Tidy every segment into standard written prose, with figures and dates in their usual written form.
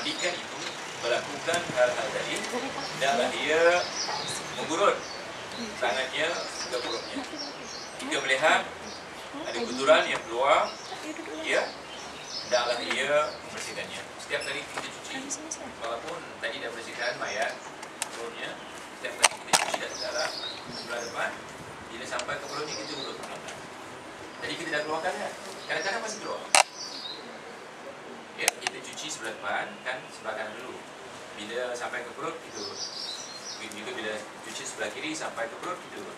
memandikan itu melakukan hal-hal tadi, hendaklah ia mengurut tangannya ke perutnya. Jika melihat ada kotoran yang keluar, ia hendaklah ia membersihkannya. Setiap kali kita cuci, walaupun tadi dah bersihkan mayat perutnya, setiap kali kita cuci dari darah sebelah depan, bila sampai ke perutnya kita urut ke belakang. Jadi kita dah keluarkan kan? Kadang-kadang masih keluar. Ya, kita cuci sebelah depan kan sebelah kanan dulu. Bila sampai ke perut kita urut. Juga bila cuci sebelah kiri sampai ke perut kita urut.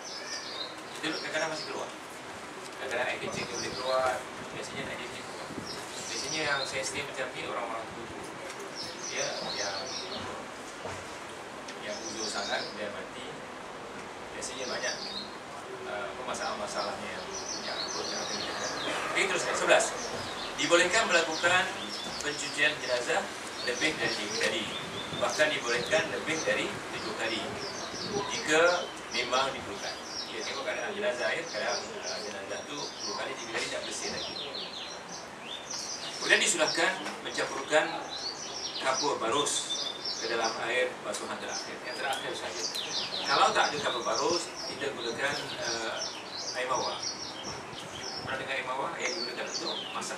Kita urut kadang-kadang masih keluar. Kadang-kadang air kecil kita boleh keluar. Biasanya air kecil keluar. Biasanya yang saya sedia macam ni orang-orang tua. Ya, yang uzur sangat dia mati. Biasanya banyak masalah-masalahnya yang terjadi. Okey, teruskan 11. Dibolehkan melakukan pencucian jenazah lebih dari 3 kali. Bahkan dibolehkan lebih dari 7 kali jika memang diperlukan. Ya, tengok keadaan jenazah ya, kadang jenazah tu 2 kali 3 kali tak bersih lagi. Kemudian disunahkan mencampurkan kapur barus ke dalam air basuhan terakhir. Yang terakhir saja. Kalau tak ada kapur barus, kita gunakan air mawar. Pernah dengar air mawar? Yang digunakan untuk masak.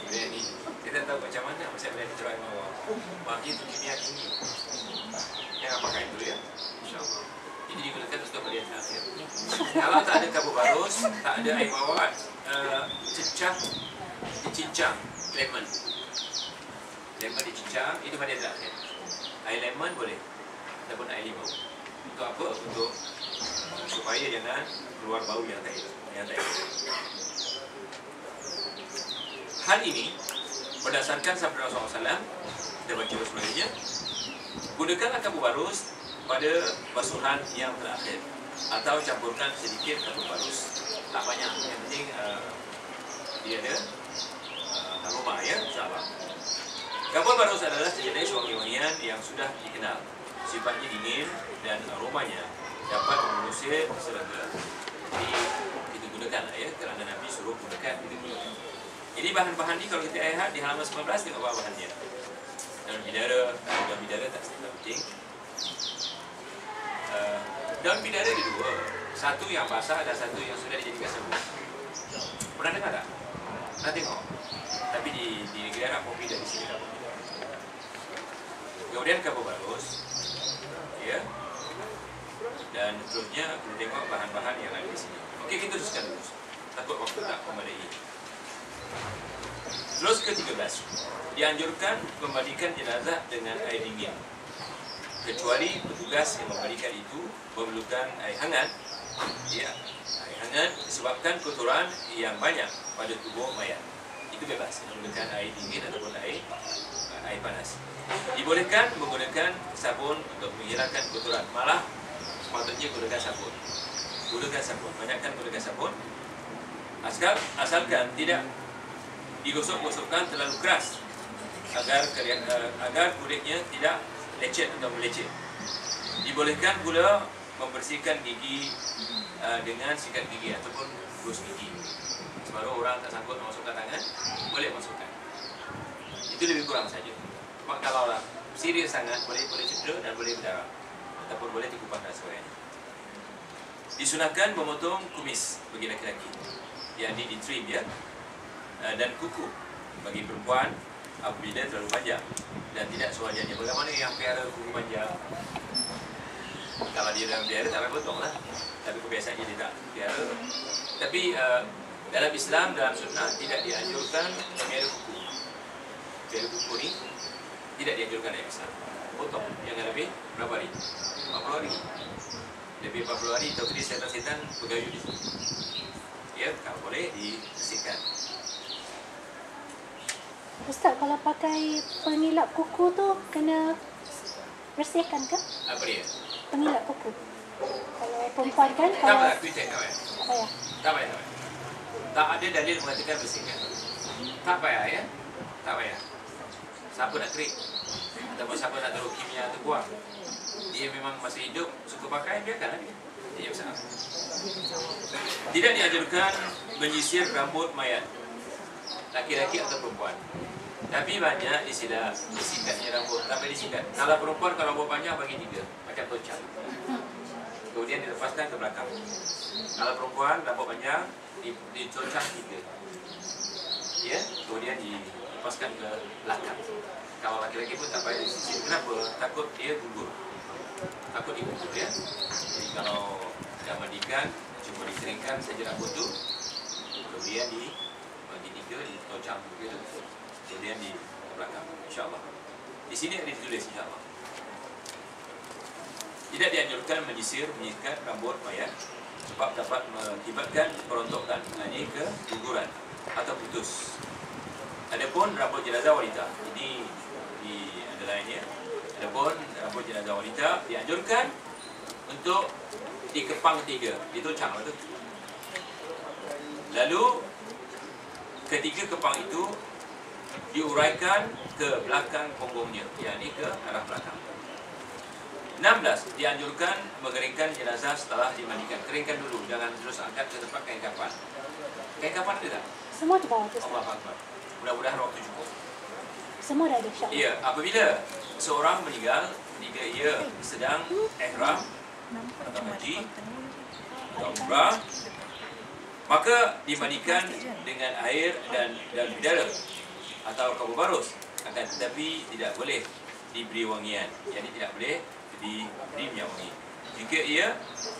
Biryani. Kita tahu macam mana masak biryani dengan air mawar. Bagi itu kimia tinggi. Jangan pakai itu ya. InsyaAllah. Ini digunakan untuk bagian terakhir. Kalau tak ada kapur barus, tak ada air mawar, dicincang lemon. Lemon dicincang, itu bagian terakhir. Air lemon boleh. Ataupun air limau. Untuk apa? Untuk supaya jangan keluar bau yang tak elok. Hal ini berdasarkan sabda Rasulullah SAW, kita baca sebelumnya, gunakanlah kapur barus pada basuhan yang terakhir atau campurkan sedikit kapur barus. Tak banyak, yang penting dia ada aroma ya, insyaAllah. Kapur barus adalah sejenis wangi-wangian yang sudah dikenal. Sifatnya dingin dan aromanya dapat mengusir serangga. Jadi kita gunakan ya, kerana Nabi suruh gunakan, kita gunakan. Jadi bahan-bahan ni kalau kita lihat di halaman 19 tengok bahan-bahannya. Daun bidara tak sesuatu penting. Daun bidara ada 2. Satu yang basah dan satu yang sudah dijadikan sabun. Pernah dengar tak? Pernah tengok? Tapi di negeri Arab kopi dari sini tak kopi. Kemudian kapur barus. Ya. Dan terusnya kita tengok bahan-bahan yang ada di sini. Okey, kita teruskan dulu. Takut waktu tak memadai. Terus ke-13. Dianjurkan memandikan jenazah dengan air dingin. Kecuali petugas yang memandikan itu memerlukan air hangat. Ya, air hangat disebabkan kotoran yang banyak pada tubuh mayat. Itu bebas menggunakan air dingin ataupun air panas. Dibolehkan menggunakan sabun untuk menghilangkan kotoran. Malah sepatutnya gunakan sabun. Gunakan sabun. Banyakkan gunakan sabun. Asalkan tidak digosok-gosokkan terlalu keras agar kulitnya tidak lecet atau melecet. Dibolehkan pula membersihkan gigi dengan sikat gigi ataupun gos gigi. Sebab orang tak sanggup memasukkan tangan, boleh masukkan. Itu lebih kurang saja. Mak kalau serius sangat boleh cedera dan boleh berdarah ataupun boleh dikupang dan sebagainya. Disunahkan memotong kumis bagi laki-laki, yakni di trim ya, dan kuku bagi perempuan apabila terlalu panjang dan tidak sewajarnya. Bagaimana yang pelihara kuku panjang? Kalau dia dalam pelihara tak payah potong lah, tapi kebiasaannya dia tak pelihara. Tapi dalam Islam, dalam sunnah tidak dianjurkan pelihara kuku. Pelihara kuku ni tidak dianjurkan dalam Islam. Potong, jangan lebih berapa hari? 40 hari. Lebih 40 hari atau setan-setan bergayut di situ. Ya, kalau boleh dibersihkan. Ustaz, kalau pakai pengilap kuku tu kena bersihkan ke? Apa dia? Pengilap kuku. Kalau perempuan kan, Tak kalau payah, tak payah. tak payah. Tak payah. Tak ada dalil mengatakan bersihkan. Tak payah ya. Tak payah. Siapa nak krik ataupun siapa nak taruh kimia tu buang. Dia memang masih hidup, suka pakai, biarkanlah dia. Dia besar. Tidak dianjurkan menyisir rambut mayat, laki-laki atau perempuan. Tapi banyak disikatnya rambut, tapi disikat. Kalau perempuan kalau rambut panjang bagi 3, macam tocak. Kemudian dilepaskan ke belakang. Kalau perempuan rambut panjang ditocak 3. Ya, kemudian dilepaskan ke belakang. Kalau laki-laki pun tak payah disisir. Kenapa? Takut dia gugur. Takut dia gugur ya. Jadi kalau dah mandikan, cuma dikeringkan saja rambut tu. Kemudian bagi 3, ditocak begitu. Kemudian di belakang, insyaAllah. Di sini ada ditulis insyaAllah. Tidak dianjurkan menyisir, menyikat rambut mayat sebab dapat mengakibatkan perontokan, ini keguguran atau putus. Adapun rambut jenazah wanita, ini di underline-nya. Adapun rambut jenazah wanita dianjurkan untuk dikepang 3, ditocang itu. Lalu ketiga kepang itu diuraikan ke belakang punggungnya, yakni ke arah belakang. 16. Dianjurkan mengeringkan jenazah setelah dimandikan. Keringkan dulu, jangan terus angkat ke tempat kain kafan. Kain kafan ada tak? Semua di bawah tu. Allah Akbar. Mudah-mudahan waktu cukup. Semua dah ada, insyaAllah. Ya, apabila seorang meninggal ketika ia sedang ihram atau haji atau umrah, maka dimandikan dengan air dan bidara atau kabu barus, akan tetapi tidak boleh diberi wangian, jadi tidak boleh diberi minyak wangi. Jika ia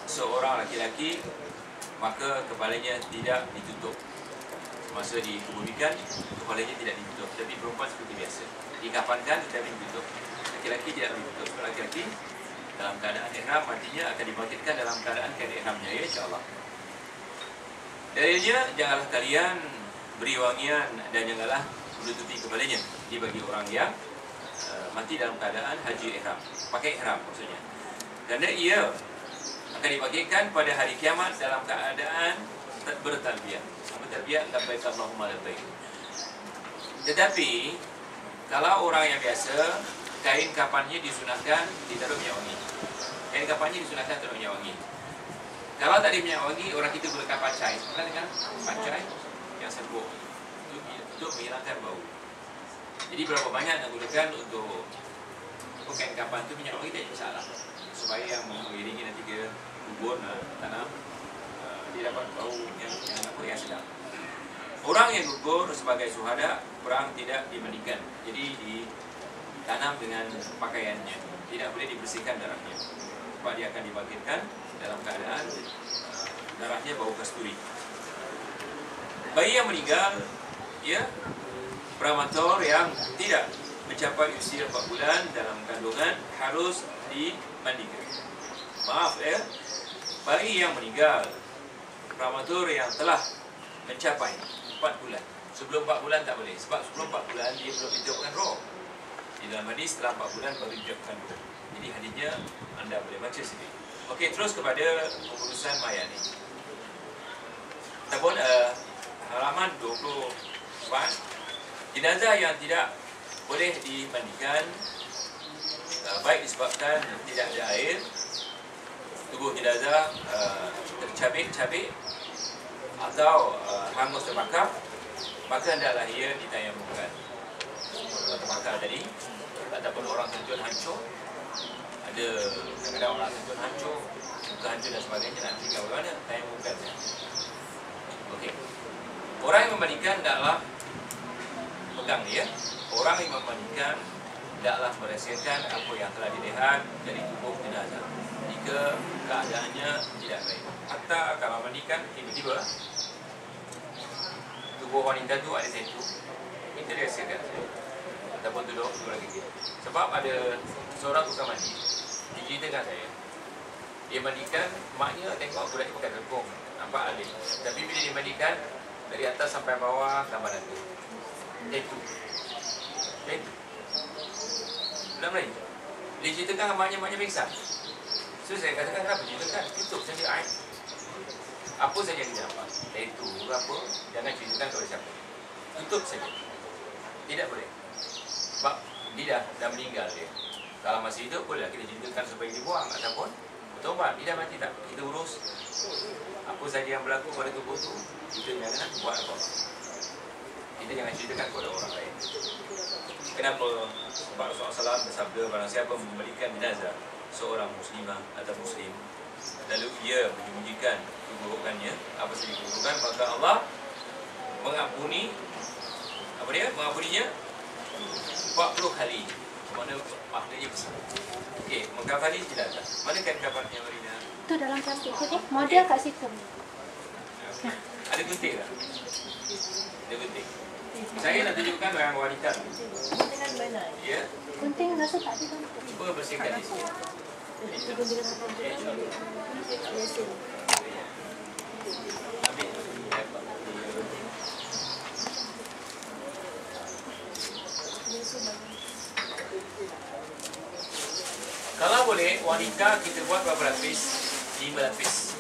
seorang laki-laki, maka kepalanya tidak ditutup. Masa dikebumikan, kepalanya tidak ditutup, tapi perempuan seperti biasa dikafankan tetapi ditutup. Laki-laki tidak ditutup. Laki-laki dalam keadaan ihram, artinya akan dibangkitkan dalam keadaan ihramnya, ya, insyaAllah. Dalilnya, janganlah kalian beri wangian dan janganlah menutupi kepalanya dibagi orang yang mati dalam keadaan haji ihram, pakai ihram maksudnya. Kerana ia akan dibangkitkan pada hari kiamat dalam keadaan bertalbiyah. Apa talbiyah? Labbaik Allahumma labbaik. Tetapi kalau orang yang biasa, kain kafannya disunahkan ditaruh minyak wangi. Kain kafannya disunahkan taruh minyak wangi. Kalau tak ada minyak wangi, orang kita gunakan pancai. Pernah dengar pancai yang serbuk untuk menghilangkan bau. Jadi berapa banyak yang gunakan untuk kain kafan itu minyak wangi tak masalah, supaya yang mengiringi nanti ke kubur tanam dia dapat bau yang sedap. Orang yang gugur sebagai syuhada perang tidak dimandikan, jadi ditanam dengan pakaiannya, tidak boleh dibersihkan darahnya, sebab dia akan dibangkitkan dalam keadaan darahnya bau kasturi. Bayi yang meninggal, ya, prematur yang tidak mencapai usia 4 bulan dalam kandungan harus dimandikan. Maaf ya, bayi yang meninggal prematur yang telah mencapai 4 bulan. Sebelum 4 bulan tak boleh, sebab sebelum 4 bulan dia belum ditiupkan roh. Di dalam hadis setelah 4 bulan baru ditiupkan roh. Jadi hadisnya anda boleh baca sendiri. Okey, terus kepada pengurusan mayat ni. Ataupun halaman 24, jenazah yang tidak boleh dimandikan baik disebabkan tidak ada air, tubuh jenazah tercabik-cabik atau hangus terbakar, maka hendaklah ia ditayamumkan. Terbakar tadi ataupun orang terjun hancur, ada kadang-kadang orang terjun hancur, muka hancur dan sebagainya, nak tinggal bagaimana? Tayamumkan. Okey. Orang yang memandikan hendaklah pegang dia. Orang yang memandikan hendaklah merahsiakan apa yang telah dilihat dari tubuh jenazah jika keadaannya tidak baik. Hatta kalau mandikan tiba-tiba tubuh wanita tu ada tatu, minta dirahsiakan ataupun duduk lagi gitu. Sebab ada seorang tukang mandi, diceritakan saya, dia mandikan, maknya tengok budak ni pakai terkung, nampak alim, tapi bila dia mandikan dari atas sampai bawah gambaran tu tatu. Belum lagi. Dia ceritakan maknya pingsan. So saya katakan kenapa ceritakan? Tutup saja air. Apa saja yang dia nampak, tatu apa, jangan ceritakan kepada siapa. Tutup saja. Tidak boleh. Sebab dia dah meninggal dia. Kalau masih hidup boleh kita ceritakan supaya dibuang ataupun bertobat. Dia dah mati tak? Kita urus apa saja yang berlaku pada tubuh tu, kita jangan buat apa. kita jangan ceritakan kepada orang lain. Kenapa? Sebab Rasulullah SAW bersabda, barang siapa memberikan jenazah seorang muslimah atau muslim, lalu ia menyembunyikan keburukannya, apa saja keburukan, maka Allah mengampuni apa dia? Mengampuninya 40 kali. Maknanya besar. Okey, mengkafani jenazah. Mana kain kafannya Marina? Itu dalam plastik tu deh. Model kat situ. Ada gunting tak? Ada gunting. Saya nak tunjukkan orang wanita. Ya. Gunting rasa tak ada gunting. Cuba bersihkan di sini. Kalau boleh, wanita kita buat berapa lapis? 5 lapis.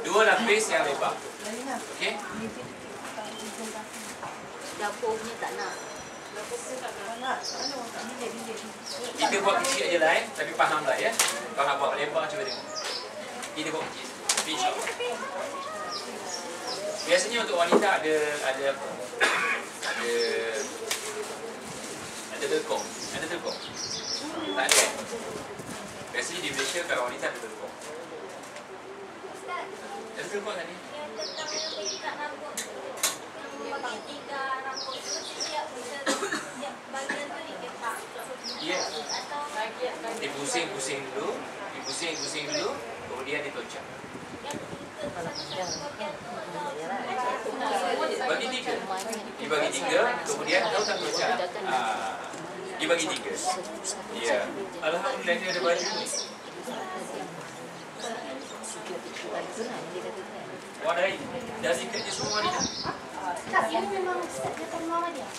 2 lapis yang lebar. Okey? Dapurnya tak nak. Kita buat kecil aja lah tapi faham lah ya. Kalau nak buat lebar cuba tengok. Kita buat kecil. InsyaAllah. Biasanya untuk wanita ada apa? Ada telkong. Ada telkong. Tak ada. Biasanya di Malaysia kalau wanita ada telkong. Ada telkong tadi? Ya. Dipusing-pusing dulu, kemudian ditocak. Bagi 3. Dibagi 3, kemudian tahu tak tocak? Dibagi 3. Ya. Alhamdulillah ini ada baju ni. Wadai, dah zikirnya semua ni dah. Tak, ini memang start daripada mama dia.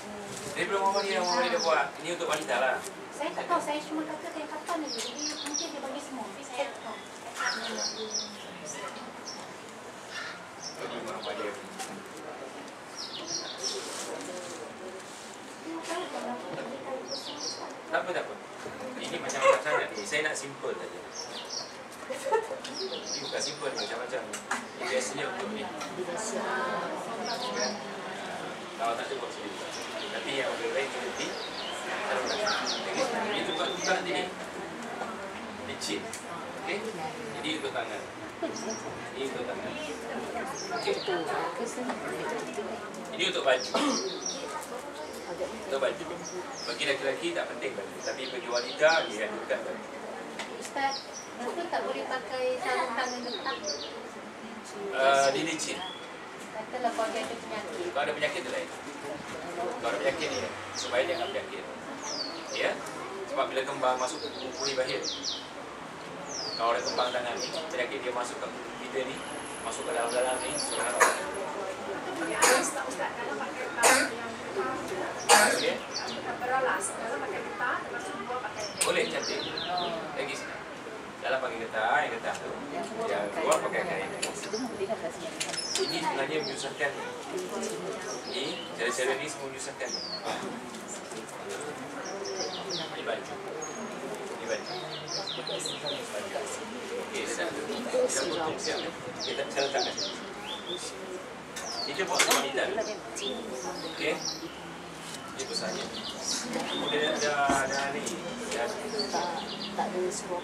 Daripada mama dia dah buat. Ini untuk wanita lah. Saya tak tahu, saya cuma kata kapan ni. Jadi mungkin dia bagi semua. Tapi saya tak tahu. Bagi mama dia. Tak apa. Ini macam-macam sangat ni. Saya nak simple saja. Ini bukan simple, macam-macam. Ini biasanya untuk ni. Kan? Kalau tak ada buat sendiri. Tapi yang lebih baik nanti ini tukar nanti ni. Licin. Okey? Jadi untuk tangan. Ini untuk tangan. Okey. Ini untuk baju. Untuk baju. Bagi lelaki tak penting baju. Tapi bagi wanita dia bukan baju. Ustaz, itu tak boleh pakai sarung tangan letak. Dia licin. Katalah kalau dia ada penyakit. Kalau ada penyakit tu lain. Kalau ada penyakit ni, supaya dia tak penyakit. Ya? Sebab bila kembang masuk ke kulit bahir. Kalau ada kembang tangan ni, penyakit dia masuk ke kita ni, masuk ke dalam-dalam ni, subhanallah. Okey? Boleh cantik. Lagi sini. Dalam pakai getah, yang getah tu, yang keluar pakai kain. Ini sebenarnya menyusahkan. Ini cara-cara ni semua menyusahkan. Ini baju. Ini baju. Okey, dah. Kita potong siap. Kita letak kat sini. Kita buat semua wanita dulu. Okey. Itu sahaja. Kemudian ada ni. Tak ada sebuah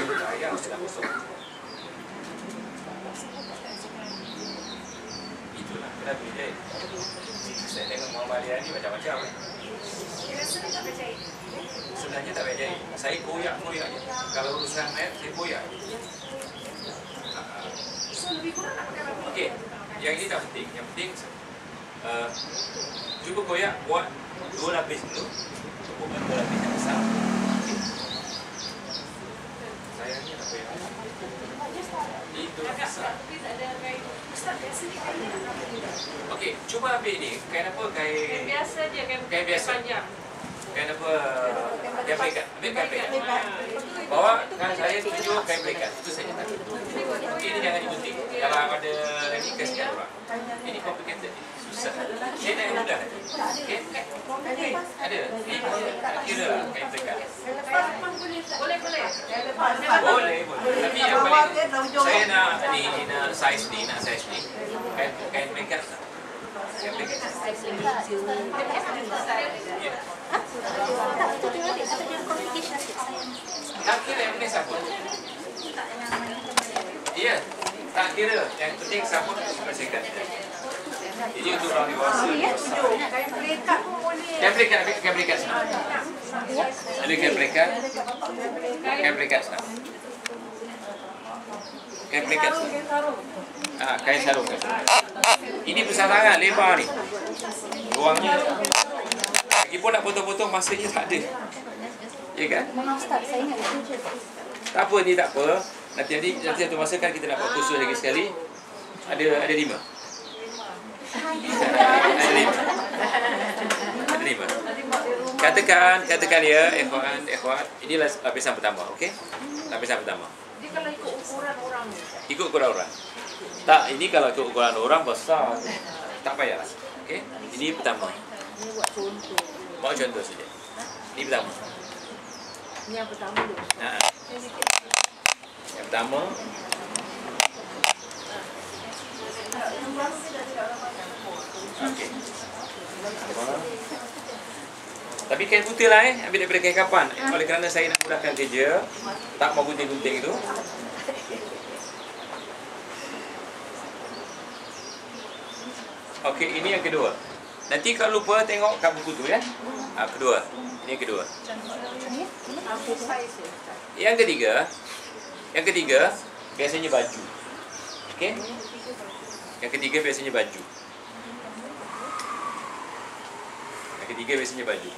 Ayah sudah kosong. Itulah kenapa dia. Saya tengok Muhammad Ali ni macam-macam. Sebenarnya tak payah jahit. Saya koyak je. Kalau urusan ayat, saya koyak. Okey, yang ini tak penting. Yang penting cuba koyak buat 2 lapis dulu. Bukan 2 lapis yang besar. Sayangnya tak payah. Itu besar. Okey, cuba ambil ni. Kain apa? Kain biasa je, kain biasa. panjang. Kain apa? Kain berikat. Ambil kain berikat. Bawa kan saya tunjuk kain berikat. Itu saja tak. Okey, ini jangan digunting. Kalau ada ni kasihan orang. Ini complicated. Susah. Saya nak yang mudah. Okey. Ada. Ini kira kain berikat. Boleh. Boleh. Tapi yang paling saya nak ni nak size ni. Kain berikat. Application. Ya. Tak, itu dia adik. Atau dia complication sikit sayang. Tak kira yang penting sabun. Iya, tak kira. Yang penting sabun bersihkan. Ini untuk orang dewasa. Kain berikat pun boleh. Kain berikat senang. Ada kain berikat. Kain berikat senang. Kain berikat senang. Kain sarung. Ini besar sangat, lebar ni. Ruangnya. Lagipun nak potong-potong masanya tak ada. Ya kan? Memang Ustaz, saya ingat itu je. Tak apa, ni tak apa. Nanti satu masa kan kita nak buat kursus lagi sekali. Ada 5. Ada 5. Katakan ya, ikhwan, inilah lapisan pertama, okey? Lapisan pertama. Dia kalau ikut ukuran orang. Ikut ukuran orang. Tak, ini kalau ikut ukuran orang besar. Tak payahlah. Okey? Ini pertama. Ini buat contoh. Mau contoh saja. Ini pertama. Ini yang pertama dulu. Yang pertama. Okey. Tapi kain putih lah ambil daripada kain kapan. Oleh kerana saya nak mudahkan kerja, tak mau gunting-gunting itu. Okey, ini yang kedua. Nanti kalau lupa tengok kat buku tu ya. Kedua. Ini yang kedua. Yang ketiga biasanya baju. Okey? Yang ketiga biasanya baju. Yang ketiga biasanya baju.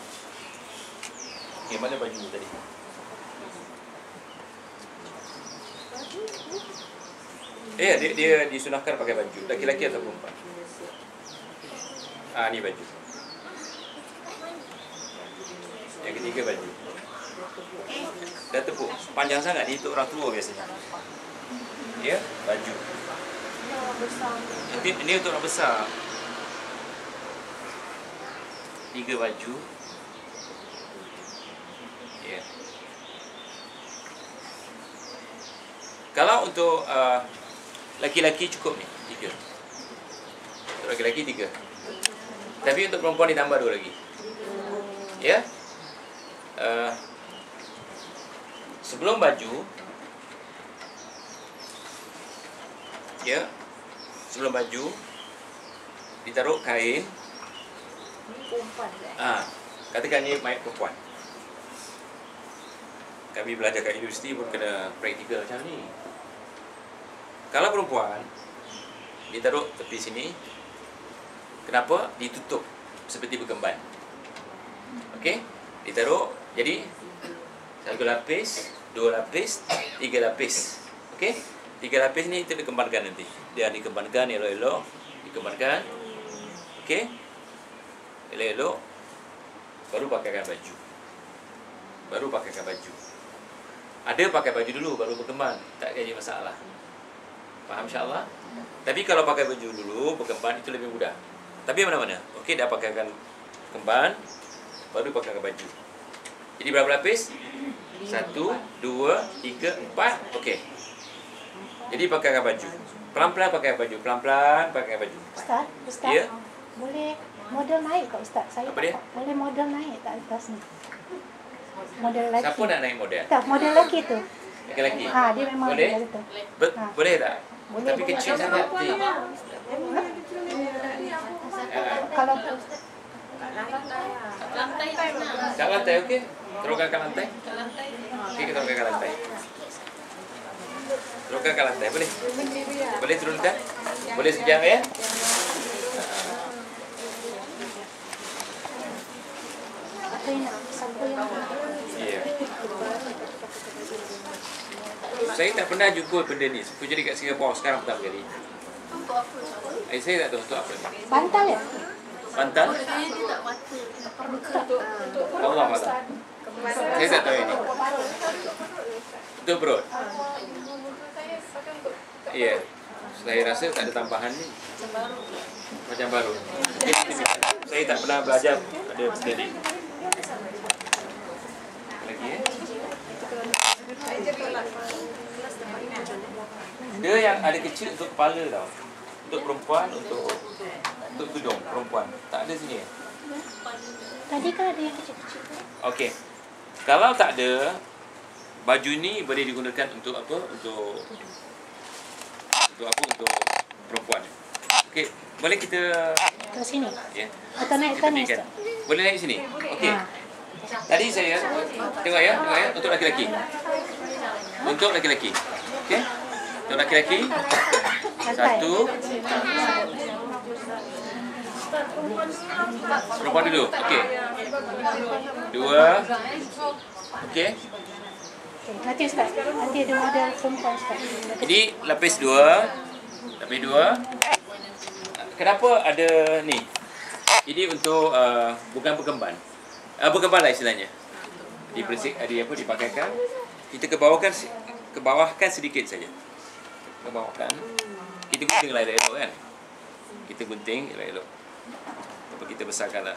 Yang mana baju tadi? Dia disunahkan pakai baju. Laki-laki atau perempuan? Ni baju. Yang ketiga baju. Dah tepuk. Panjang sangat ni untuk orang tua biasanya. Ya, baju. Ini untuk orang besar. 3 baju. Ya. Kalau untuk laki-laki cukup ni 3. Untuk laki-laki 3. Tapi untuk perempuan ditambah 2 lagi. Ya. Sebelum baju, ya, sebelum baju ditaruh kain. Katakan ni mayat perempuan. Kami belajar kat universiti pun kena praktikal macam ni. Kalau perempuan ditaruh tepi sini. Kenapa? Ditutup seperti bergemban. Okey? Ditaruh jadi 1 lapis, 2 lapis, 3 lapis. Okey? 3 lapis ni kita dikembangkan nanti. Dia dikembangkan elok-elok, dikembangkan. Okey? Elok-elok baru pakaikan baju. Ada pakai baju dulu baru berkembang, tak jadi masalah. Faham insya-Allah? Tapi kalau pakai baju dulu berkembang itu lebih mudah. Tapi mana-mana. Okey, dah pakaikan kemban, baru pakaikan baju. Jadi berapa lapis? 1, 2, 3, 4. Okey. Jadi pakaikan baju. Pelan-pelan pakai baju. Pelan-pelan pakai baju. Ustaz? Ya? Boleh model naik tak Ustaz? Saya Apa dia? Boleh model naik tak atas ni? Model lelaki. Siapa nak naik model? Tak, model lelaki tu. Lelaki. Dia memang Boleh? model tu. Boleh tak? Boleh. Tapi kecil sangat. Kalau Kat lantai, okey? Teruskan kat lantai. Okey, kita teruskan kat lantai. Teruskan kat lantai, boleh? Boleh turunkan? Boleh sekejap ya? apa yang nak siapa yang Ya. Saya tak pernah jumpa benda ni. Saya jadi kat Singapura sekarang pertama kali. Saya tak tahu untuk apa. bantal ya? Bantal? Allah Allah. Saya tak tahu ini. Untuk perut. Ya. Saya rasa tak ada tambahan ni. Macam baru. Saya tak pernah belajar ada benda ni. Lagi ya. Dia yang ada kecil untuk kepala tau. Untuk perempuan, untuk untuk tudung perempuan. Tak ada sini. Tadi kan ada yang kecil-kecil. Okey. Kalau tak ada, baju ni boleh digunakan untuk apa? Untuk apa? Untuk perempuan. Okey, boleh kita Ke sini. ya. Atau naik Kita ke ni, berikan. Ustaz? Boleh naik sini. Okey. Ha. Tadi saya tengok ya, untuk laki-laki. Untuk laki-laki. Okey. Untuk laki-laki. Satu. Perempuan dulu. Okey. Dua. Okey. Okay, nanti Ustaz. Nanti ada model perempuan Ustaz. Ini lapis dua. Lapis dua. Kenapa ada ni? Ini untuk bukan berkemban. Berkemban lah istilahnya. Dipakaikan. Kita ke bawahkan sedikit saja. Ke bawahkan. Kita gunting lah elok kan. Kita gunting elok. Apa kita besarkan lah.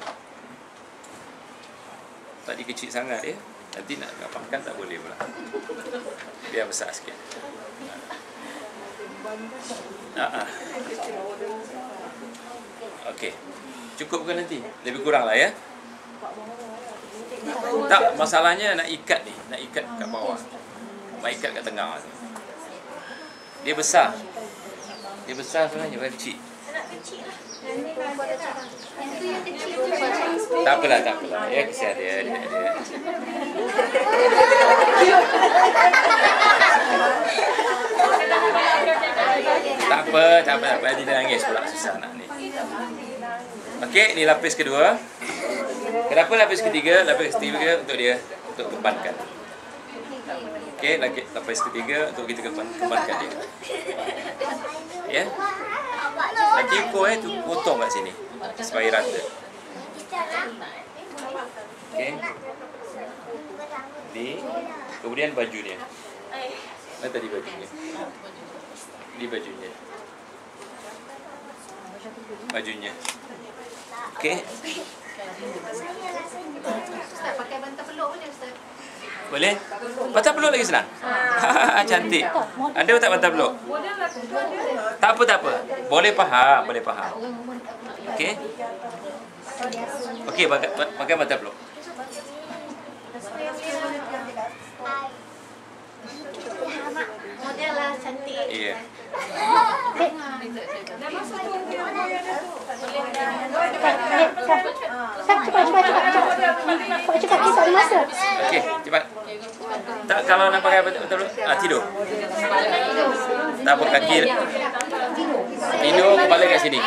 Tadi kecil sangat ya. Nanti nak rapatkan tak boleh pula. Biar besar sikit. Okey. Cukup ke nanti? Lebih kurang lah ya. Tak, masalahnya nak ikat ni. Nak ikat kat bawah. Nak ikat kat tengah tu. Dia besar. Dia besar sebenarnya, bukan kecil. Tak apalah. Ya, kesian dia. Tak apa. Dia nangis pula, susah nak ni. Okey, ni lapis kedua. Kenapa lapis ketiga? Lapis ketiga untuk dia, untuk kembankan. Okey, lapis ketiga untuk kita kembankan dia. Ya. Nanti tu potong kat sini supaya rata. Okey. Ni, kemudian bajunya. Mana tadi bajunya? Ini bajunya. Okey. Ustaz pakai bantal peluk boleh Ustaz? Boleh? Bantal peluk lagi senang. Cantik. Ada tak bantal peluk? Tak apa. Boleh faham. Okey. Okey, pakai bantal peluk. Model lah cantik. Ya. Cepat kisah masa. Okey, cepat. Tak, kalau nak pakai bantal peluk, tidur. Tak apa, kaki. Tidur, kepala kat sini.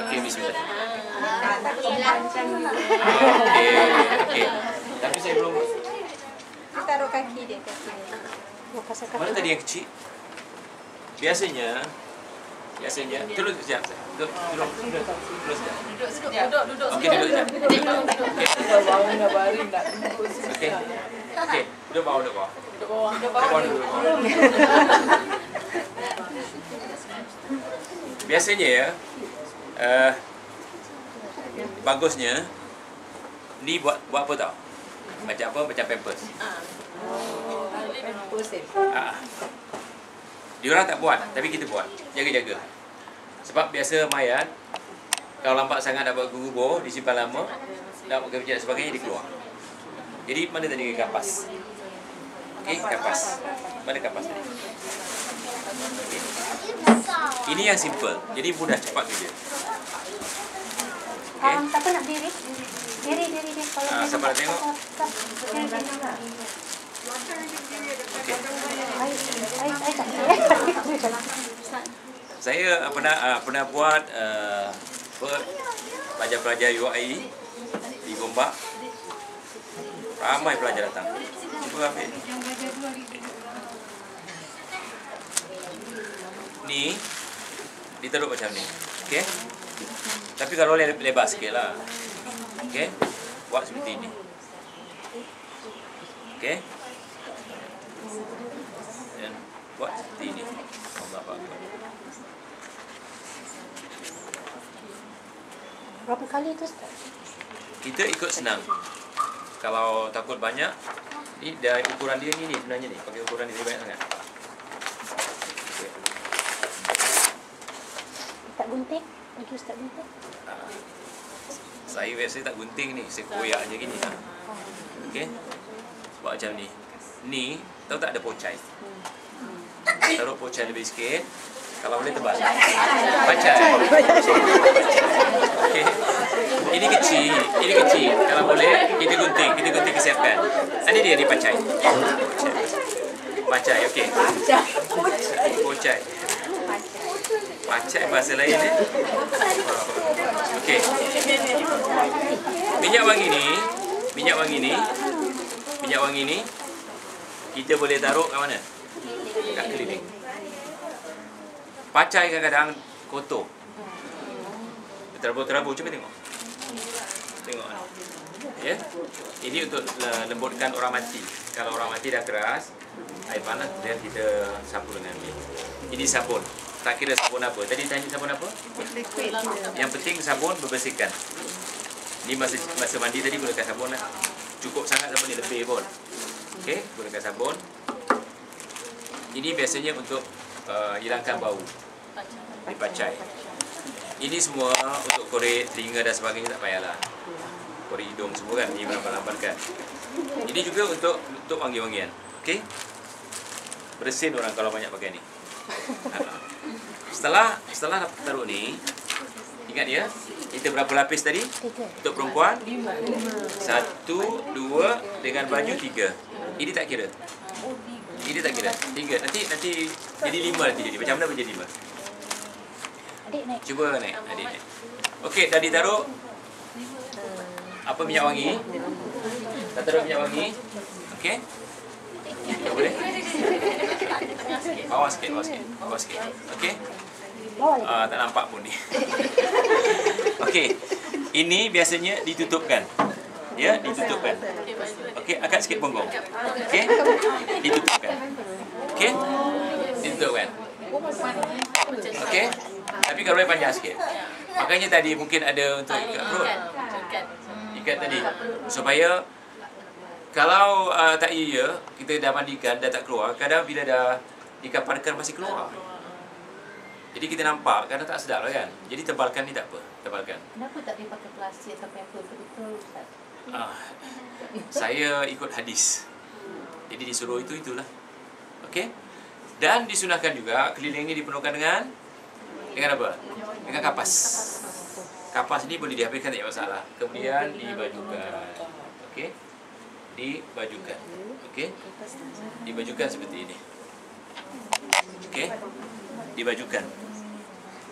Okey, bismillah. Okey. Tapi saya belum. Taruh kaki dia kat sini. Mana tadi yang kecil? Biasanya duduk sekejap. Duduk sekejap. Duduk. Okey, duduk sekejap. Okey, duduk bawah. Biasanya ya, bagusnya ni buat apa tau? Macam pampers. Diorang tak buat, tapi kita buat. Jaga-jaga. Sebab biasa mayat, kalau lambat sangat dapat gugur, disimpan lama, dapat kerja dan sebagainya, dia keluar. Jadi, mana tadi kapas? Okey, kapas. Mana kapas tadi? Okay. Ini yang simple. Jadi, mudah cepat kerja. Okay. Siapa nak diri? Diri. Kalau siapa nak tengok? Saya pernah buat pelajar-pelajar UAE di Gombak. Ramai pelajar datang. Cuba ambil. Ni ditaruh macam ni. Okey. Tapi kalau lebar sikit lah. Okey. Buat seperti ini. Okey. Dan buat seperti ini. Allah Akbar. berapa kali tu Ustaz? Kita ikut senang. Kalau takut banyak, ni dah ukuran dia ni sebenarnya ni. Pakai ukuran dia banyak sangat. Okay. Tak tak gunting? Bagi Ustaz gunting. Saya biasa tak gunting ni, saya koyak je gini lah. Okey. Buat macam ni. Ni, tahu tak ada pocai? Taruh pocai lebih sikit. Kalau boleh tebal. Pacai. Okey. Ini kecil. Kalau boleh kita gunting kesiapkan. Ini dia dipacai. Pacai, okey. Pocai. Pacai bahasa lain ni. Okey. Minyak wangi ni kita boleh taruh kat mana? Kat keliling. Pacai kadang-kadang kotor. Terabur-terabur, cuba tengok. Tengok. Ya. Ini untuk lembutkan orang mati. Kalau orang mati dah keras, air panas kemudian kita sapu dengan ni. Ini sabun. Tak kira sabun apa. Tadi tanya sabun apa? Yang penting sabun membersihkan. Ni masa mandi tadi gunakan sabun lah. Cukup sangat sabun ni, lebih pun. Okey, gunakan sabun. Ini biasanya untuk hilangkan bau. Dipacai. Ini semua untuk korek telinga dan sebagainya tak payahlah. Korek hidung semua kan, ini melambat-lambatkan. Ini juga untuk wangi-wangian. Okey. Bersin orang kalau banyak pakai ni. Setelah taruh ni, ingat ya, kita berapa lapis tadi? 3. Untuk perempuan 1, 2 dengan baju 3. Ini tak kira. Ini tak kira. 3. Nanti jadi 5 nanti jadi. Macam mana menjadi 5? Adik naik. Cuba naik, adik naik. Okey, dah ditaruh apa minyak wangi? Dah taruh minyak wangi. Okey. Tak boleh? Bawah sikit. Okey. Bawah lagi. Tak nampak pun ni. Okey. Ini biasanya ditutupkan. Ya, ditutupkan. Okey, angkat sikit punggung. Okey. Ditutupkan. Okey. Ditutupkan. Okey. Tapi kalau boleh panjang sikit. Makanya tadi mungkin ada untuk ikat perut. Ikat tadi. Supaya kalau tak iya, kita dah mandikan, dah tak keluar, kadang bila dah dikaparkan masih keluar. Jadi kita nampak, kadang tak sedap lah kan. Jadi tebalkan ni tak apa, tebalkan. Kenapa tak dia pakai plastik atau paper betul-betul Ustaz? Saya ikut hadis. Jadi disuruh itulah. Okey. Dan disunahkan juga keliling ni dipenuhkan dengan apa? Dengan kapas. Kapas ni boleh dihabiskan tak ada masalah. Kemudian dibajukan. Okey. Dibajukan. Okey. Dibajukan seperti ini. Okey. Dibajukan.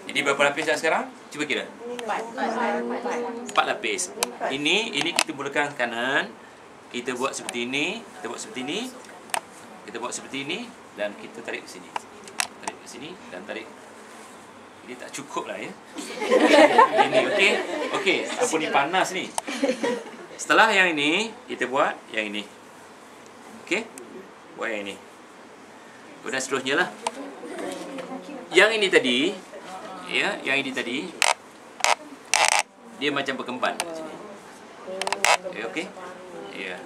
Jadi berapa lapis dah sekarang? Cuba kira. 4 lapis. Ini kita mulakan kanan. Kita buat seperti ini, kita buat seperti ini. Kita buat seperti ini dan kita tarik ke sini. Tarik ke sini dan tarik. Ini tak cukup lah ya. Ini okey. Okey, apa ni panas ni. Setelah yang ini, kita buat yang ini. Okey? Buat yang ini. Kemudian seterusnya lah. Yang ini tadi, ya, yang ini tadi dia macam berkemban kat sini. Okey? Ya.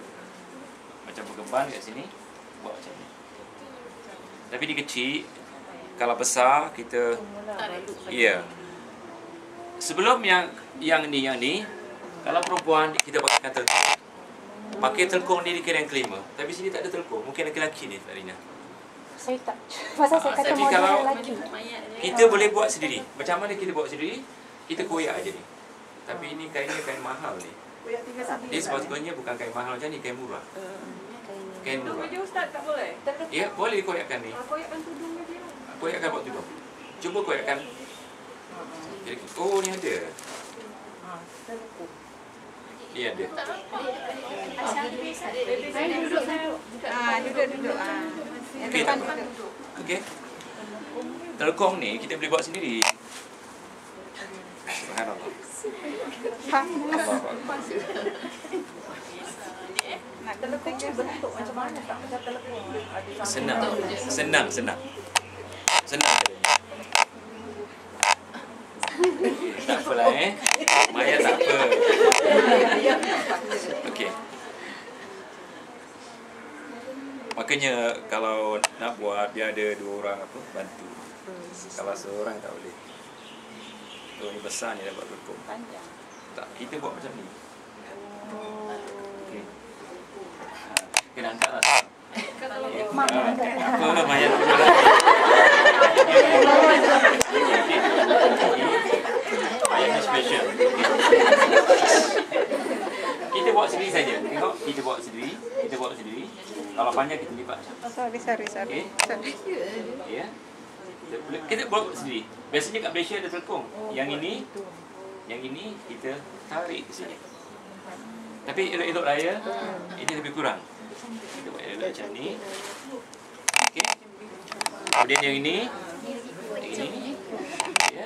Macam berkemban kat sini. Buat macam ni. Tapi dia kecil. Kalau besar kita ya. Sebelum yang ni, kalau perempuan kita pakai telkung. Pakai telkung ni dikira yang kelima. Tapi sini tak ada telkung. Mungkin lelaki ni, Tarina. Saya tak. Pasal saya kata tapi model kalau lelaki. kita boleh buat sendiri. Macam mana kita buat sendiri? Kita koyak aja ni. Tapi ini kainnya kain mahal ni. Dia sepatutnya bukan kain mahal macam ni, kain murah. Kain murah. Ustaz tak boleh? Ya, boleh koyakkan ni. Koyakkan tudung dia. Koyakkan buat tudung. Cuba koyakkan. Oh, ni ada. Ni ada. Duduk. Okey tak? Okey. Telkong ni kita boleh buat sendiri. Subhanallah. Nak telekung bentuk macam mana tak macam telekung. Senang. Senang. Tak apalah Maya tak apa. Okey. Makanya kalau nak buat dia ada 2 orang apa bantu. Kalau seorang tak boleh. Oh, ni besar ni dah buat telekung. Panjang. Tak, kita buat macam ni. Okey. Kena angkat lah. Apa Maya tu lah. Maya ni special. Kita buat sendiri saja. Tengok, kita buat sendiri. Kita buat sendiri. Kalau panjang kita lipat. Sorry. Okey. Ya. Kita buat sendiri. Biasanya kat Malaysia ada telekung. Yang ini kita tarik ke sini. Tapi elok-elok raya ini lebih kurang. Kita buat elok macam ni. Okey. Kemudian yang ini. Ya.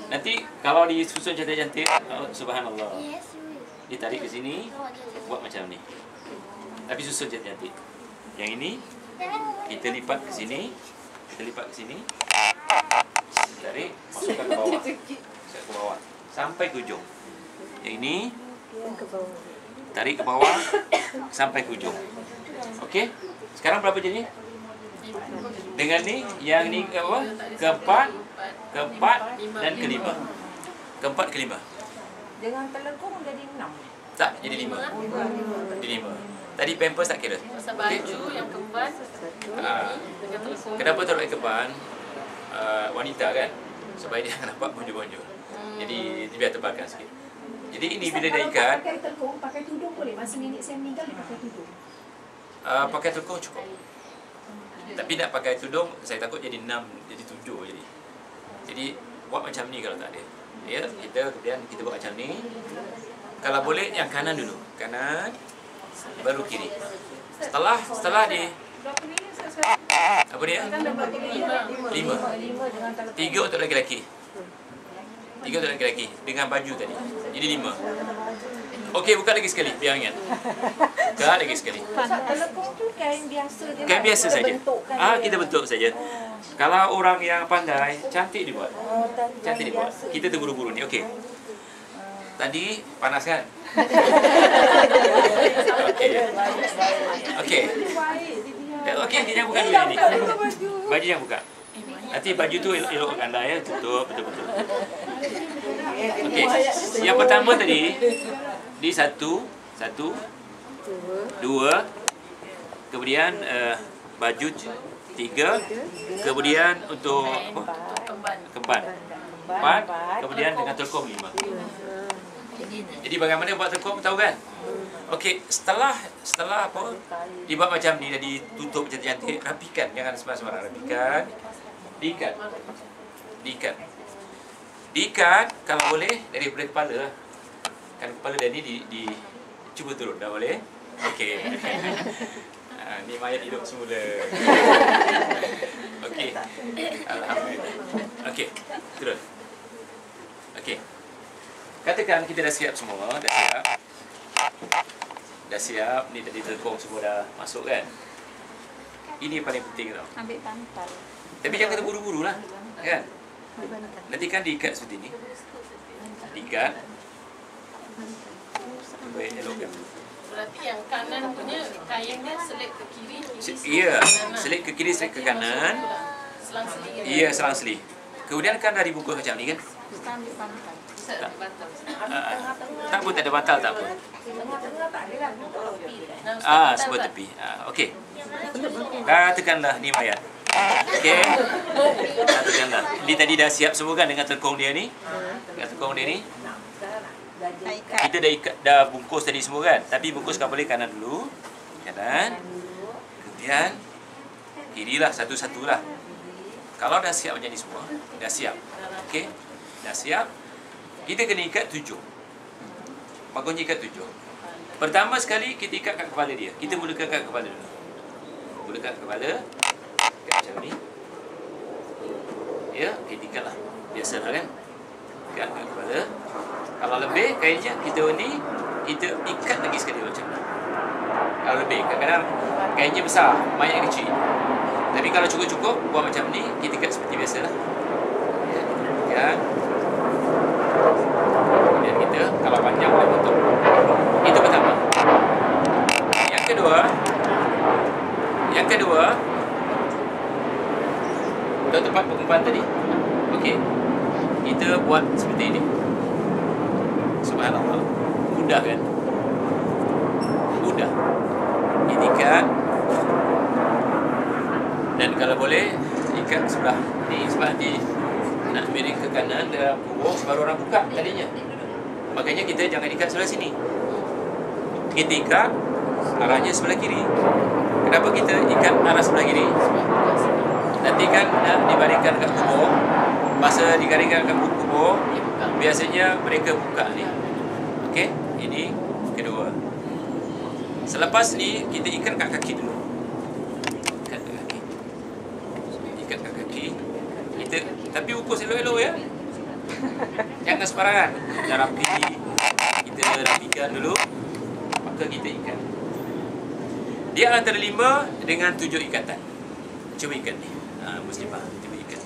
Nanti kalau disusun cantik-cantik, oh, subhanallah. Ditarik ke sini, buat macam ni. Tapi susun cantik-cantik. Yang ini kita lipat ke sini. Tarik, masukkan ke bawah. Masukkan ke bawah. Sampai ke ujung. Yang ini tarik ke bawah sampai ke ujung. Okey? Sekarang berapa jenis? Dengan ni, yang ni apa? Keempat dan kelima. Keempat, kelima. Dengan telekung jadi 6. Tak, jadi 5. Jadi 5. Tadi pampers tak kira. Pasal baju yang kemban Kenapa taruh keban? Wanita kan? Supaya dia nampak bonjol-bonjol. Jadi biar tebalkan sikit. Jadi ini bila dah ikat, Pakai telekung, pakai tudung boleh. Masa nenek saya meninggal dia pakai tudung. pakai telekung cukup. Tapi nak pakai tudung, saya takut jadi 6, jadi 7 jadi. Jadi buat macam ni kalau tak ada. Ya, kemudian kita buat macam ni. Kalau boleh yang kanan dulu. Kanan baru kiri. Setelah di apa dia? 5. 3 untuk lelaki-lelaki. 3 untuk lelaki-lelaki dengan baju tadi. Jadi 5. Okey, buka lagi sekali biar ingat. Buka lagi sekali. Telekung tu kain biasa je. Kain biasa saja. Kita bentuk saja. Kalau orang yang pandai, cantik dibuat. Cantik dibuat. Kita terburu-buru ni. Okey. Tadi panas kan? Okey. Okey, dia buka dulu ni. Baju yang buka. Nanti baju tu elok anda ya, tutup betul-betul. Okey. Yang pertama tadi di 1, 2, kemudian baju 3, kemudian untuk apa? Kemban. 4, kemudian dengan telekung 5. Jadi bagaimana buat telekung tahu kan? Okey, setelah apa? Dibuat macam ni, dah ditutup cantik-cantik, rapikan, jangan sembarang-sembarang, rapikan. Diikat kalau boleh daripada kepala. Kan kepala dia ni di cuba turun, dah boleh? Okey. Ni mayat hidup semula. Okey. Alhamdulillah. Okey, turun. Okey. Katakan kita dah siap semua, dah siap. Ni tadi telekung semua dah masuk kan? Ini yang paling penting tau. Ambil bantal. Tapi jangan terburu-buru lah, kan? Nanti kan diikat seperti ni. Diikat. Baik, elokkan. berarti yang kanan punya kainnya selit ke kiri. Iya, selit ke kiri, selit ke kanan. Selang-seling. Iya, selang-seling. Kemudian kan dah dibungkus macam ni kan? Bisa ambil bantal. Bisa ambil bantal. Tak pun tak ada bantal, tak apa. Tengah-tengah tak ada lah. Sebuah tepi. Okey. Katakanlah ni mayat. Okey. Katakanlah. Ini tadi dah siap semua kan dengan telekung dia ni? Dengan telekung dia ni. Kita dah ikat, dah bungkus tadi semua kan? Tapi bungkuskan boleh kanan dulu. Kanan. Kemudian kiri lah, satu-satu lah. Kalau dah siap macam ni semua, dah siap. Okey? Dah siap. Kita kena ikat 7. Bagusnya ikat 7. Pertama sekali kita ikat kat kepala dia. Kita mulakan kat kepala dulu. Mulakan kat kepala. Ikat macam ni. Ya, kita ikat lah. Biasalah kan? Ikat kat kepala. Kalau lebih kainnya, kita ni, kita ikat lagi sekali macam ni. Kalau lebih, kadang-kadang kainnya besar, mayat kecil. Tapi kalau cukup-cukup, buat macam ni, kita ikat seperti biasalah. Ya, ikat. Kemudian kita, kalau panjang boleh potong. Itu pertama. Yang kedua, untuk tempat pengumpahan tadi. Okey. Kita buat seperti ini. Subhanallah. Mudah kan? Mudah. Ini ikat. Dan kalau boleh ikat sebelah ni sebab nanti nak miring ke kanan dalam kubur baru orang buka talinya. Makanya kita jangan ikat sebelah sini. Kita ikat arahnya sebelah kiri. Kenapa kita ikat arah sebelah kiri? Nanti kan nak dibaringkan kat kubur. Masa dibaringkan kat kubur, biasanya mereka buka ni. Okey, ini kedua. Selepas ni kita ikat kat kaki dulu. Ikat kat kaki. Ikat kat kaki. Kita tapi ukur elok-elok ya. Jangan sembarangan. Kita rapi. Kita rapikan dulu. Maka kita ikat. Dia antara 5 dengan 7 ikatan. Cuba ikat ni. Muslimah, cuba ikat.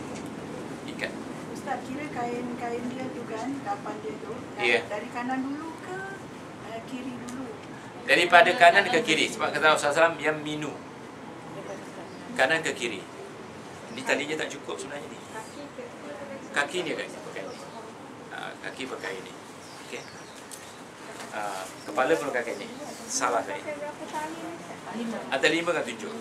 Ikat. Ustaz, kira kain dia tu kan, kapan dia tu, Ya. dari kanan dulu ke kiri dulu? Daripada kanan ke kiri. Sebab kata Rasulullah SAW yang minu. Kanan ke kiri. Ni talinya tak cukup sebenarnya ni. Kaki ni kan pakai ni. Kaki pakai ni. Okey. Kepala perlu pakai ni. Salah saya. Ada 5 kan 7.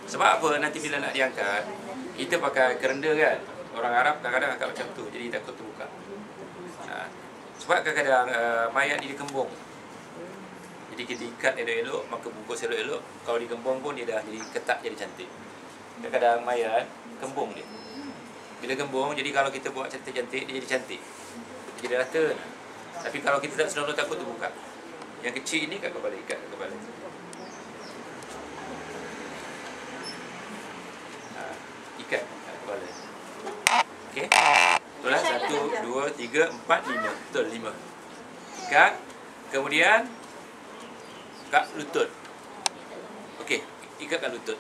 Sebab apa? Nanti bila nak diangkat, kita pakai kerenda kan. Orang Arab kadang-kadang angkat macam tu. Jadi takut terbuka. Sebab kadang-kadang mayat ni dikembung. Jadi kita ikat elok-elok, maka bungkus elok-elok. Kalau dikembung pun dia dah jadi ketat, jadi cantik. Kadang-kadang mayat kembung dia. Bila kembung, jadi kalau kita buat cantik-cantik, dia jadi cantik. Jadi rata. Tapi kalau kita tak selalu takut terbuka. Yang kecil ini kat kepala, ikat kat kepala. Ikat kat kepala. Okey. Betul lah. 1, 2, 3, 4, 5. Betul, 5. Ikat. Kemudian kat lutut. Okey, ikat kat lutut.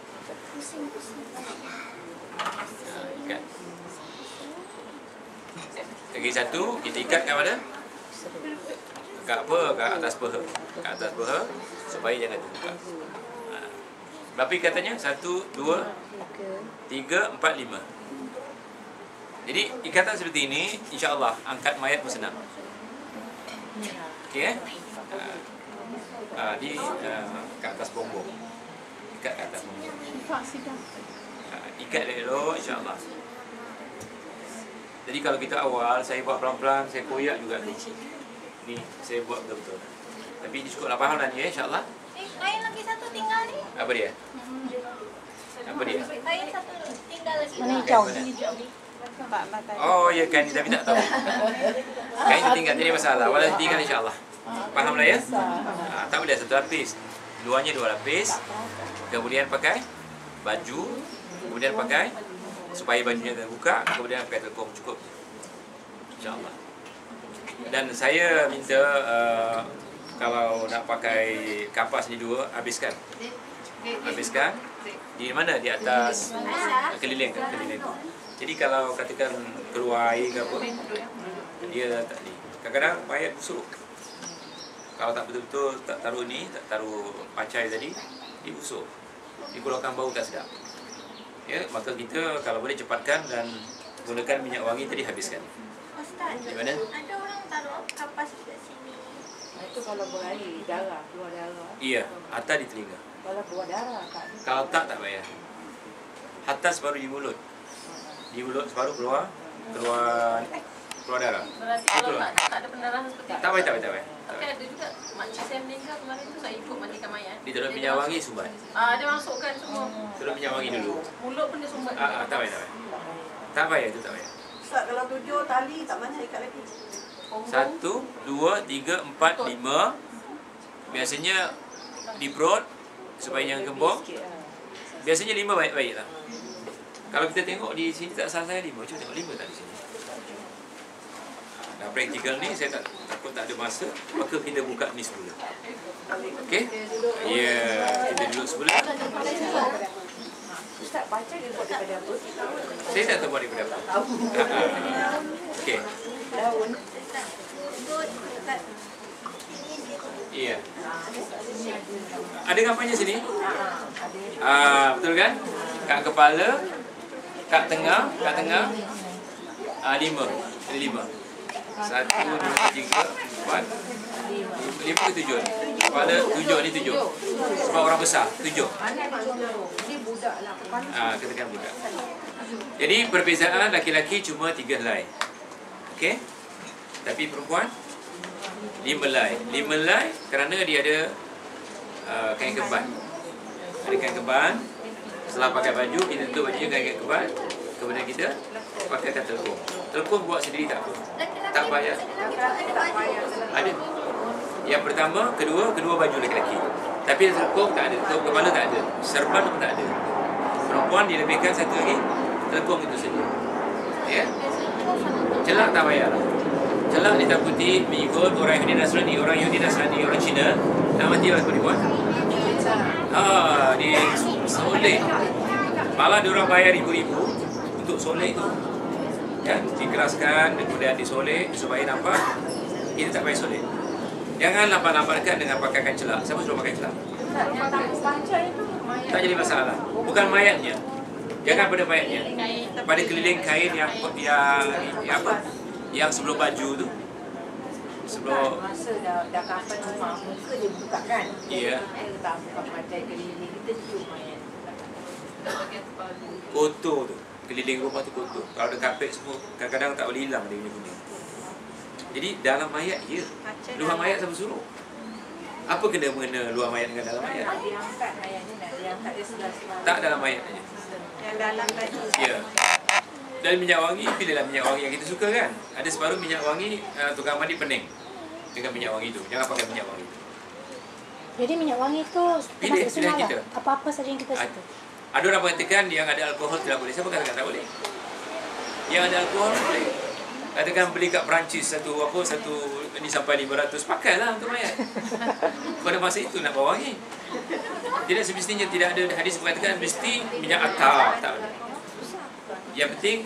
Ikat. Lagi satu, kita ikat kat mana? Kat apa? Kat atas paha. Kat atas paha supaya jangan terbuka. Berapa ikatannya? 1, 2, 3, 4, 5. Jadi ikatan seperti ini, insya-Allah angkat mayat pun senang. Okey eh? Di kat atas punggung. Ikat kat atas punggung. Ikat elok insya-Allah. Jadi kalau kita awal, saya buat pelan-pelan, saya koyak juga ni. Ni saya buat betul-betul. Tapi ini cukuplah faham dah ni insya-Allah. Kain lagi satu tinggal ni. Apa dia? Apa dia? Kain satu tinggal lagi. Mana hijau? Oh ya kan, tapi tak tahu. Kain tinggal jadi masalah. Walau tinggal insya-Allah. Faham lah ya? Tak boleh satu lapis. Luarnya 2 lapis. Kemudian pakai baju. Kemudian pakai supaya bajunya terbuka. Kemudian pakai telkom cukup. InsyaAllah. Dan saya minta kalau nak pakai kapas ni 2, habiskan. Habiskan. Di mana? Di atas keliling kan? Keliling tu. Jadi kalau katakan keluar air ke apa, dia tak ni. Kadang-kadang mayat busuk. Kalau tak betul-betul tak taruh ni, tak taruh pacai tadi, dia busuk. Dia keluarkan bau tak sedap. Ya, maka kita kalau boleh cepatkan dan gunakan minyak wangi tadi, habiskan. Ustaz, Di mana? ada orang taruh kapas kat sini. Itu kalau berair, darah, keluar darah. Iya, hatta di telinga. Kalau keluar darah tak ada. Kalau tak payah. Hatta separuh di mulut. Di mulut separuh keluar darah. Berarti kalau tak ada pendarahan seperti itu. Tak payah. Tapi ada juga makcik saya meninggal kemarin tu saya ikut mandikan mayat. Ditaruh minyak wangi sumbat. Dia masukkan semua. Taruh minyak wangi dulu. Mulut pun dia sumbat. Tak payah. Tak payah, itu tak payah. Ustaz, kalau 7 tali tak banyak ikat lagi. 1, 2, 3, 4, 5. Biasanya di perut supaya jangan kembung. Biasanya 5 baik-baik lah. Kalau kita tengok di sini tak salah saya 5. Cuba tengok 5 tak di sini. Dah praktikal ni saya takut tak ada masa, maka kita buka ni semula. Okey? Ya, kita duduk semula. Ustaz, baca dia buat daripada apa? Saya tak tahu buat daripada apa. Okey. Daun. Iya. Ada gambarnya sini? Betul kan? Kat kepala, kat tengah, 5. Ada 5. 1, 2, 3, 4, 5 ke 7 ni? Kepala 7 ni 7. Sebab orang besar 7. Dia budak lah. Katakan budak. Jadi perbezaan laki-laki cuma 3 helai. Okey? Tapi perempuan 5 helai. 5 helai kerana dia ada kain kemban. Ada kain kemban. Setelah pakai baju, kita tutup bajunya kain kemban. Kemudian kita pakaikan telekung. Telekung buat sendiri tak apa. Tak payah. Ada. Yang pertama, kedua baju lelaki. Tapi telekung tak ada, telekung kepala tak ada, serban pun tak ada. Perempuan dilebihkan satu lagi, telekung itu saja. Ya. Celak tak payah. Celak ditakuti mengikut orang Yahudi Nasrani, orang Cina nak mati oleh penipuan. Dia soleh. Malah dia orang bayar ribu-ribu untuk soleh itu. Kan, dikeraskan, kemudian disoleh supaya nampak kita tak payah soleh. Jangan nampak-nampakkan dengan pakaikan celak. Siapa suruh pakai celak? Tak jadi masalah. Bukan mayatnya. Jangan pada mayatnya. Pada keliling kain yang apa? Yang sebelum baju tu. Sebelum masa dah kafan rumah, muka dia buka kan? Ya. Kita tak buka pakai keliling, kita cium mayat. Kotor tu. Keliling rumah tu kotor. Kalau ada kapet semua, kadang-kadang tak boleh hilang dia punya kuning. Jadi dalam mayat, ya. Luar mayat siapa suruh? Apa kena mengena luar mayat dengan dalam mayat? Dia angkat mayatnya, nak dia angkat dia sebelah-sebelah. Tak dalam mayat saja. Yang dalam tadi. Ya. Dan minyak wangi, pilihlah minyak wangi yang kita suka kan. Ada separuh minyak wangi, tukang mandi pening dengan minyak wangi tu. Jangan pakai minyak wangi tu. Jadi minyak wangi tu Pilih termasuk sunnah kita. lah. Apa-apa saja yang kita suka. Ada orang mengatakan yang ada alkohol tidak boleh. Siapa katakan tak boleh? Yang ada alkohol boleh. Katakan beli kat Perancis satu ini sampai 500, pakailah untuk mayat. Pada masa itu nak bawa wangi. Tidak semestinya, tidak ada hadis mengatakan mesti minyak atar, tak boleh. Yang penting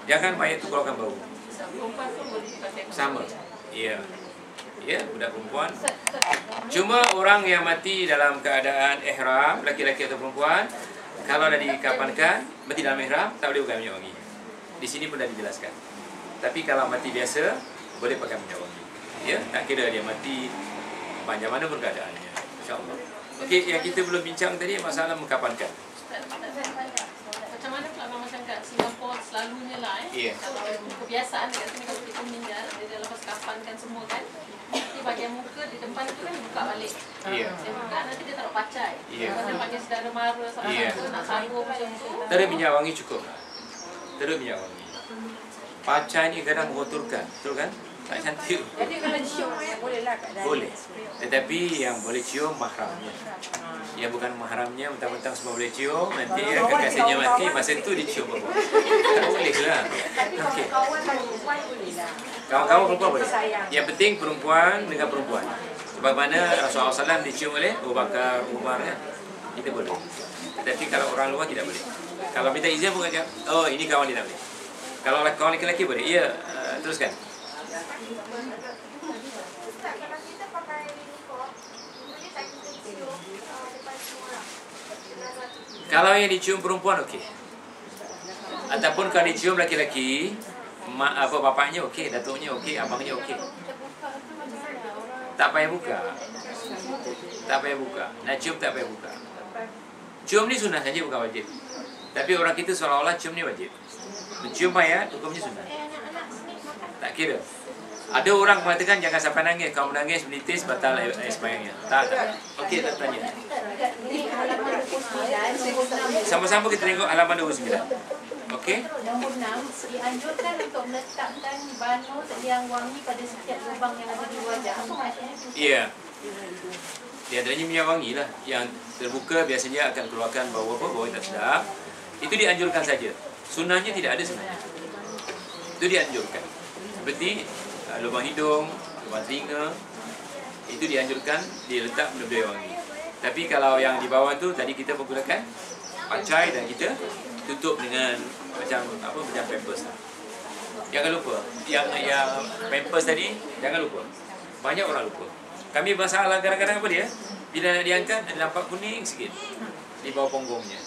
jangan mayat itu keluarkan bau. Sama. Ya. Ya, budak perempuan. Cuma orang yang mati dalam keadaan ihram, laki-laki atau perempuan, kalau dah dikafankan, mati dalam ihram, tak boleh pakai minyak wangi. Di sini pun dah dijelaskan. Tapi kalau mati biasa, boleh pakai minyak wangi. Ya, tak kira dia mati macam mana pun keadaannya. InsyaAllah. Okey, yang kita belum bincang tadi masalah mengkafankan. Macam mana kalau macam kat Singapura selalunya lah kalau kebiasaan kat sini kalau kita meninggal dia dah lepas kafankan semua kan, nanti bahagian muka di depan tu kan buka balik. Dia buka nanti dia taruh pacai. Lepas dia panggil saudara mara sama-sama nak sambung macam tu. Terus minyak wangi cukup. Terus minyak wangi. Pacai ni kadang mengotorkan, betul kan? Tak cantik. Jadi kalau cium mayat boleh lah kat dalam. Boleh. Tetapi yang boleh cium mahramnya. Yang bukan mahramnya mentang-mentang semua boleh cium, nanti kekasihnya mati, masa tu dicium baru. Tak boleh lah. Okey. Kawan perempuan boleh lah. Kawan-kawan perempuan boleh. Yang penting perempuan dengan perempuan. Sebab mana Rasulullah SAW dicium oleh Abu Bakar, Umar kan? Kita boleh. Tetapi kalau orang luar tidak boleh. Kalau minta izin pun kata, oh ini kawan dia tak boleh. Kalau kawan lelaki boleh. Ya, teruskan. Kalau yang dicium perempuan okey. Ataupun kalau dicium laki-laki, bapaknya okey, datuknya okey, abangnya okey. Tak payah buka. Tak payah buka. Nak cium tak payah buka. Cium ni sunnah saja, bukan wajib. Tapi orang kita seolah-olah cium ni wajib. Mencium mayat hukumnya sunnah. Tak kira. Ada orang mengatakan jangan sampai nangis. Kalau menangis menitis batal sembahyangnya. Tak. Okey, tak tanya. Sama-sama kita tengok halaman 29. Okey? Nombor 6, dianjurkan untuk meletakkan banu yang wangi pada setiap lubang yang ada di wajah. Apa maksudnya? Ya. Dia adanya minyak wangi lah. Yang terbuka biasanya akan keluarkan bau apa? Bau yang tak sedap. Itu dianjurkan saja. Sunnahnya tidak ada sebenarnya. Itu dianjurkan. Seperti lubang hidung, lubang telinga, itu dianjurkan diletak benda-benda wangi. Tapi kalau yang di bawah tu tadi kita menggunakan pacai dan kita tutup dengan macam pampers. Jangan lupa yang pampers tadi jangan lupa. Banyak orang lupa. Kami masalah kadang-kadang apa dia? Bila nak diangkat ada nampak kuning sikit di bawah ponggongnya.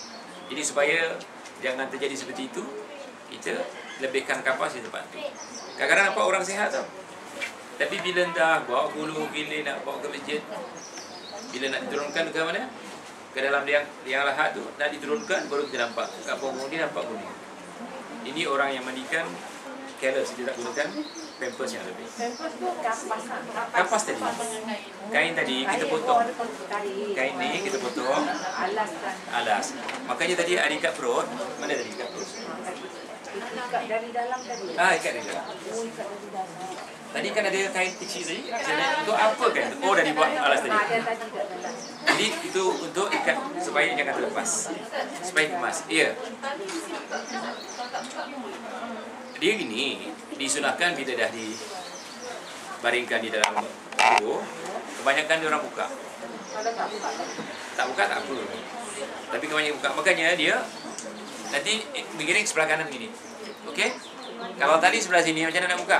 Jadi supaya jangan terjadi seperti itu, kita lebihkan kapas di tempat tu. Kadang-kadang nampak orang sihat tau. Tapi bila dah bawa bulu, bila nak bawa ke masjid, bila nak diturunkan ke mana? Ke dalam liang lahat tu, nak diturunkan, baru kita nampak kat punggung ni nampak kuning. Ini orang yang mandikan careless, dia tak gunakan pampers yang lebih. Pampers tu Kapas tadi, kain tadi kita potong. Kain ni kita potong, alas. Makanya tadi ada ikat perut. Mana tadi ikat perut? Ikat dari dalam tadi. Ikat dari dalam. Tadi kan ada kain kecil tadi. Untuk apa kan? Oh, dah dibuat alas tadi. Jadi itu untuk ikat supaya jangan terlepas. Supaya kemas. Ya. Dia gini, disunahkan bila dah dibaringkan di dalam tubuh, kebanyakan dia orang buka. Tak buka tak apa. Tapi kebanyakan buka. Makanya dia nanti mengiring sebelah kanan gini. Okey? Kalau tali sebelah sini macam mana nak buka?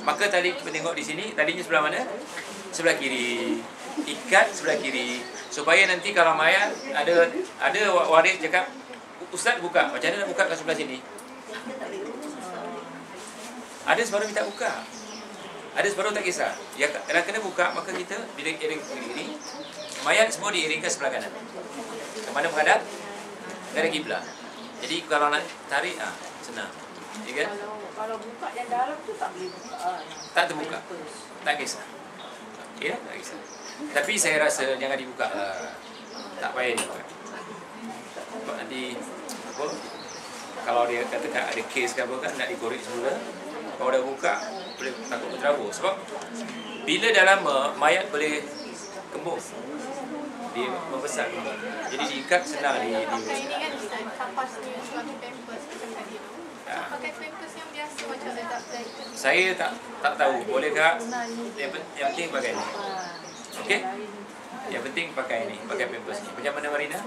Maka tali kita tengok di sini, talinya sebelah mana? Sebelah kiri. Ikat sebelah kiri. Supaya nanti kalau mayat ada waris cakap, "Ustaz buka." Macam mana nak buka kat sebelah sini? Ada separuh minta buka. Ada separuh tak kisah. Ya, kalau kena buka, maka kita bila iring kiri, mayat semua diiringkan sebelah kanan. Kemana menghadap? Ke kiblat. Jadi kalau nak tarik, senang. Ya kan? Kalau buka yang dalam tu tak boleh buka. Tak terbuka. Tak kisah. Ya, tak kisah. Tapi saya rasa jangan dibuka lah. Tak payah dibuka. Sebab nanti apa? Kalau dia katakan ada kes ke apa kan nak dikorek semula. Kalau dah buka boleh takut berterabur. Sebab bila dah lama mayat boleh kembung. Dia membesar kembung. Jadi diikat senang Ini kan kapas ni suami pampers macam tadi tu. Pakai pampers yang biasa macam adapter. Saya tak tahu bolehkah. Yang penting pakai ni. Okey? Yang penting pakai ni, pakai pampers ni. Macam mana Marina?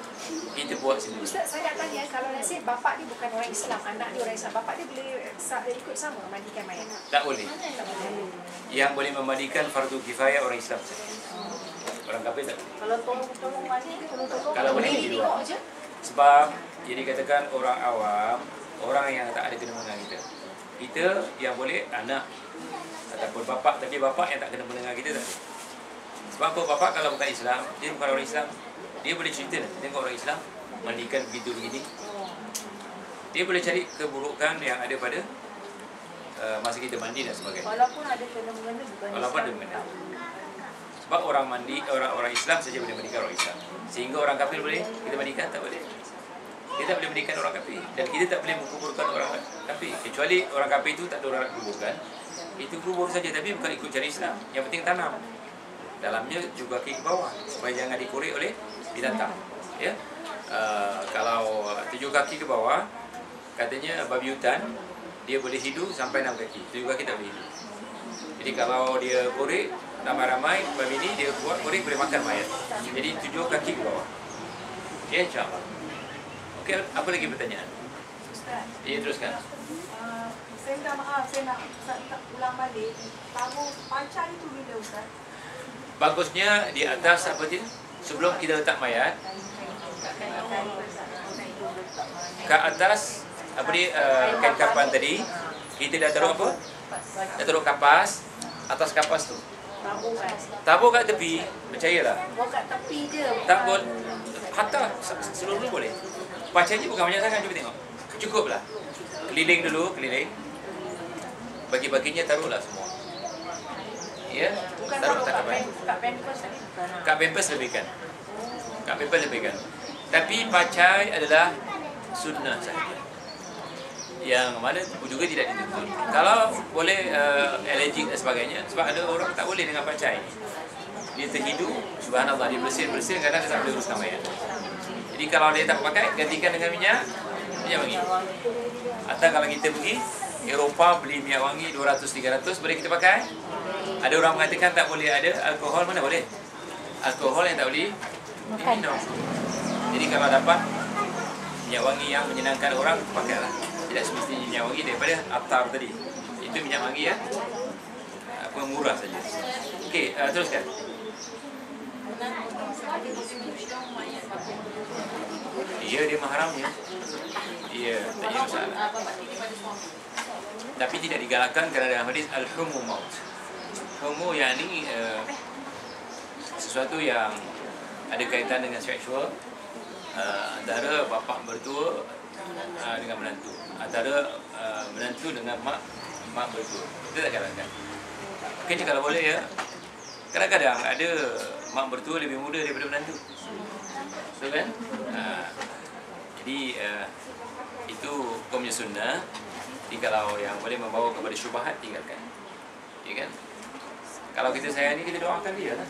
Kita buat sendiri. Ustaz, saya nak tanya, kalau nasi bapak ni bukan orang Islam, anak dia orang Islam, bapak dia boleh ikut sama mandikan mayat? Tak boleh. Yang boleh memandikan fardu kifayah orang Islam saja. Orang kafir tak boleh. Kalau tolong mandi, Kalau boleh di luar. Sebab jadi katakan orang awam, orang yang tak ada kena mendengar kita. Kita yang boleh anak ataupun bapak, tapi bapak yang tak kena mendengar kita tak boleh. Sebab apa? Bapak kalau bukan Islam, dia bukan orang Islam, dia boleh cerita tengok orang Islam mandikan begitu begini. Dia boleh cari keburukan yang ada pada masa kita mandi dan sebagainya. walaupun ada kena-mengena bukan Walaupun ada mengena. Sebab orang mandi, orang Islam saja boleh mandikan orang Islam. Sehingga orang kafir boleh kita mandikan, tak boleh. Kita tak boleh mandikan orang kafir. Dan kita tak boleh menguburkan orang kafir. Kecuali orang kafir itu tak ada orang nak kuburkan. Itu kubur saja, tapi bukan ikut cara Islam. Yang penting tanam. Dalamnya juga kaki ke bawah supaya jangan dikorek oleh binatang. Ya. Kalau 7 kaki ke bawah, katanya babi hutan dia boleh hidup sampai 6 kaki. 7 kaki tak boleh hidup. Jadi kalau dia korek ramai-ramai babi ni, dia buat korek boleh makan mayat. Jadi 7 kaki ke bawah. Ya, insya-Allah. Okey, apa lagi pertanyaan? Ustaz, Ya, teruskan. saya minta maaf, saya nak ulang balik. Tamu pacar itu bila Ustaz? Bagusnya di atas apa dia? Sebelum kita letak mayat, ke atas apa dia kain kapan tadi, kita dah taruh apa? Dah taruh kapas, atas kapas tu. Tabur kat tepi, percayalah. Buat kat tepi je. Tak boleh. Hatta seluruh boleh. Pacanya bukan banyak sangat, cuba tengok. Cukuplah. Keliling dulu, keliling. Bagi-baginya taruhlah semua. Ya, taruh kat kapan. Kat pampers tadi bukan. Kat pampers lebihkan. Kat pampers lebihkan. Tapi pacai adalah sunnah sahaja. Yang mana juga tidak dituntut. Kalau boleh allergic dan sebagainya, sebab ada orang tak boleh dengan pacai. Dia terhidu, subhanallah, dia bersin-bersin, kadang dia tak boleh uruskan mayat. Jadi kalau dia tak pakai, gantikan dengan minyak wangi. Atau kalau kita pergi Eropah beli minyak wangi 200-300, boleh kita pakai? Ada orang mengatakan tak boleh ada alkohol, mana boleh? Alkohol yang tak boleh diminum. Jadi kalau dapat minyak wangi yang menyenangkan orang, pakailah. Tidak semestinya minyak wangi daripada Attar tadi. Itu minyak wangi ya, murah saja. Okey, teruskan. Keturunan itu mayat bapa. Iya, dia mahramnya. Iya, tak ada masalah. Bapa tiri pada suami. Tapi tidak digalakkan kerana dalam hadis al-humu maut. Humu yakni sesuatu yang ada kaitan dengan seksual, antara bapa mertua dengan menantu, antara menantu dengan mak mertua. Kita tak galakkan. Mungkin kalau boleh ya, kadang-kadang ada mak mertua lebih muda daripada menantu. Betul kan? Jadi itu hukumnya sunnah. Jadi kalau yang boleh membawa kepada syubhat, tinggalkan. Ya kan? Kalau kita sayang ni, kita doakan dia lah.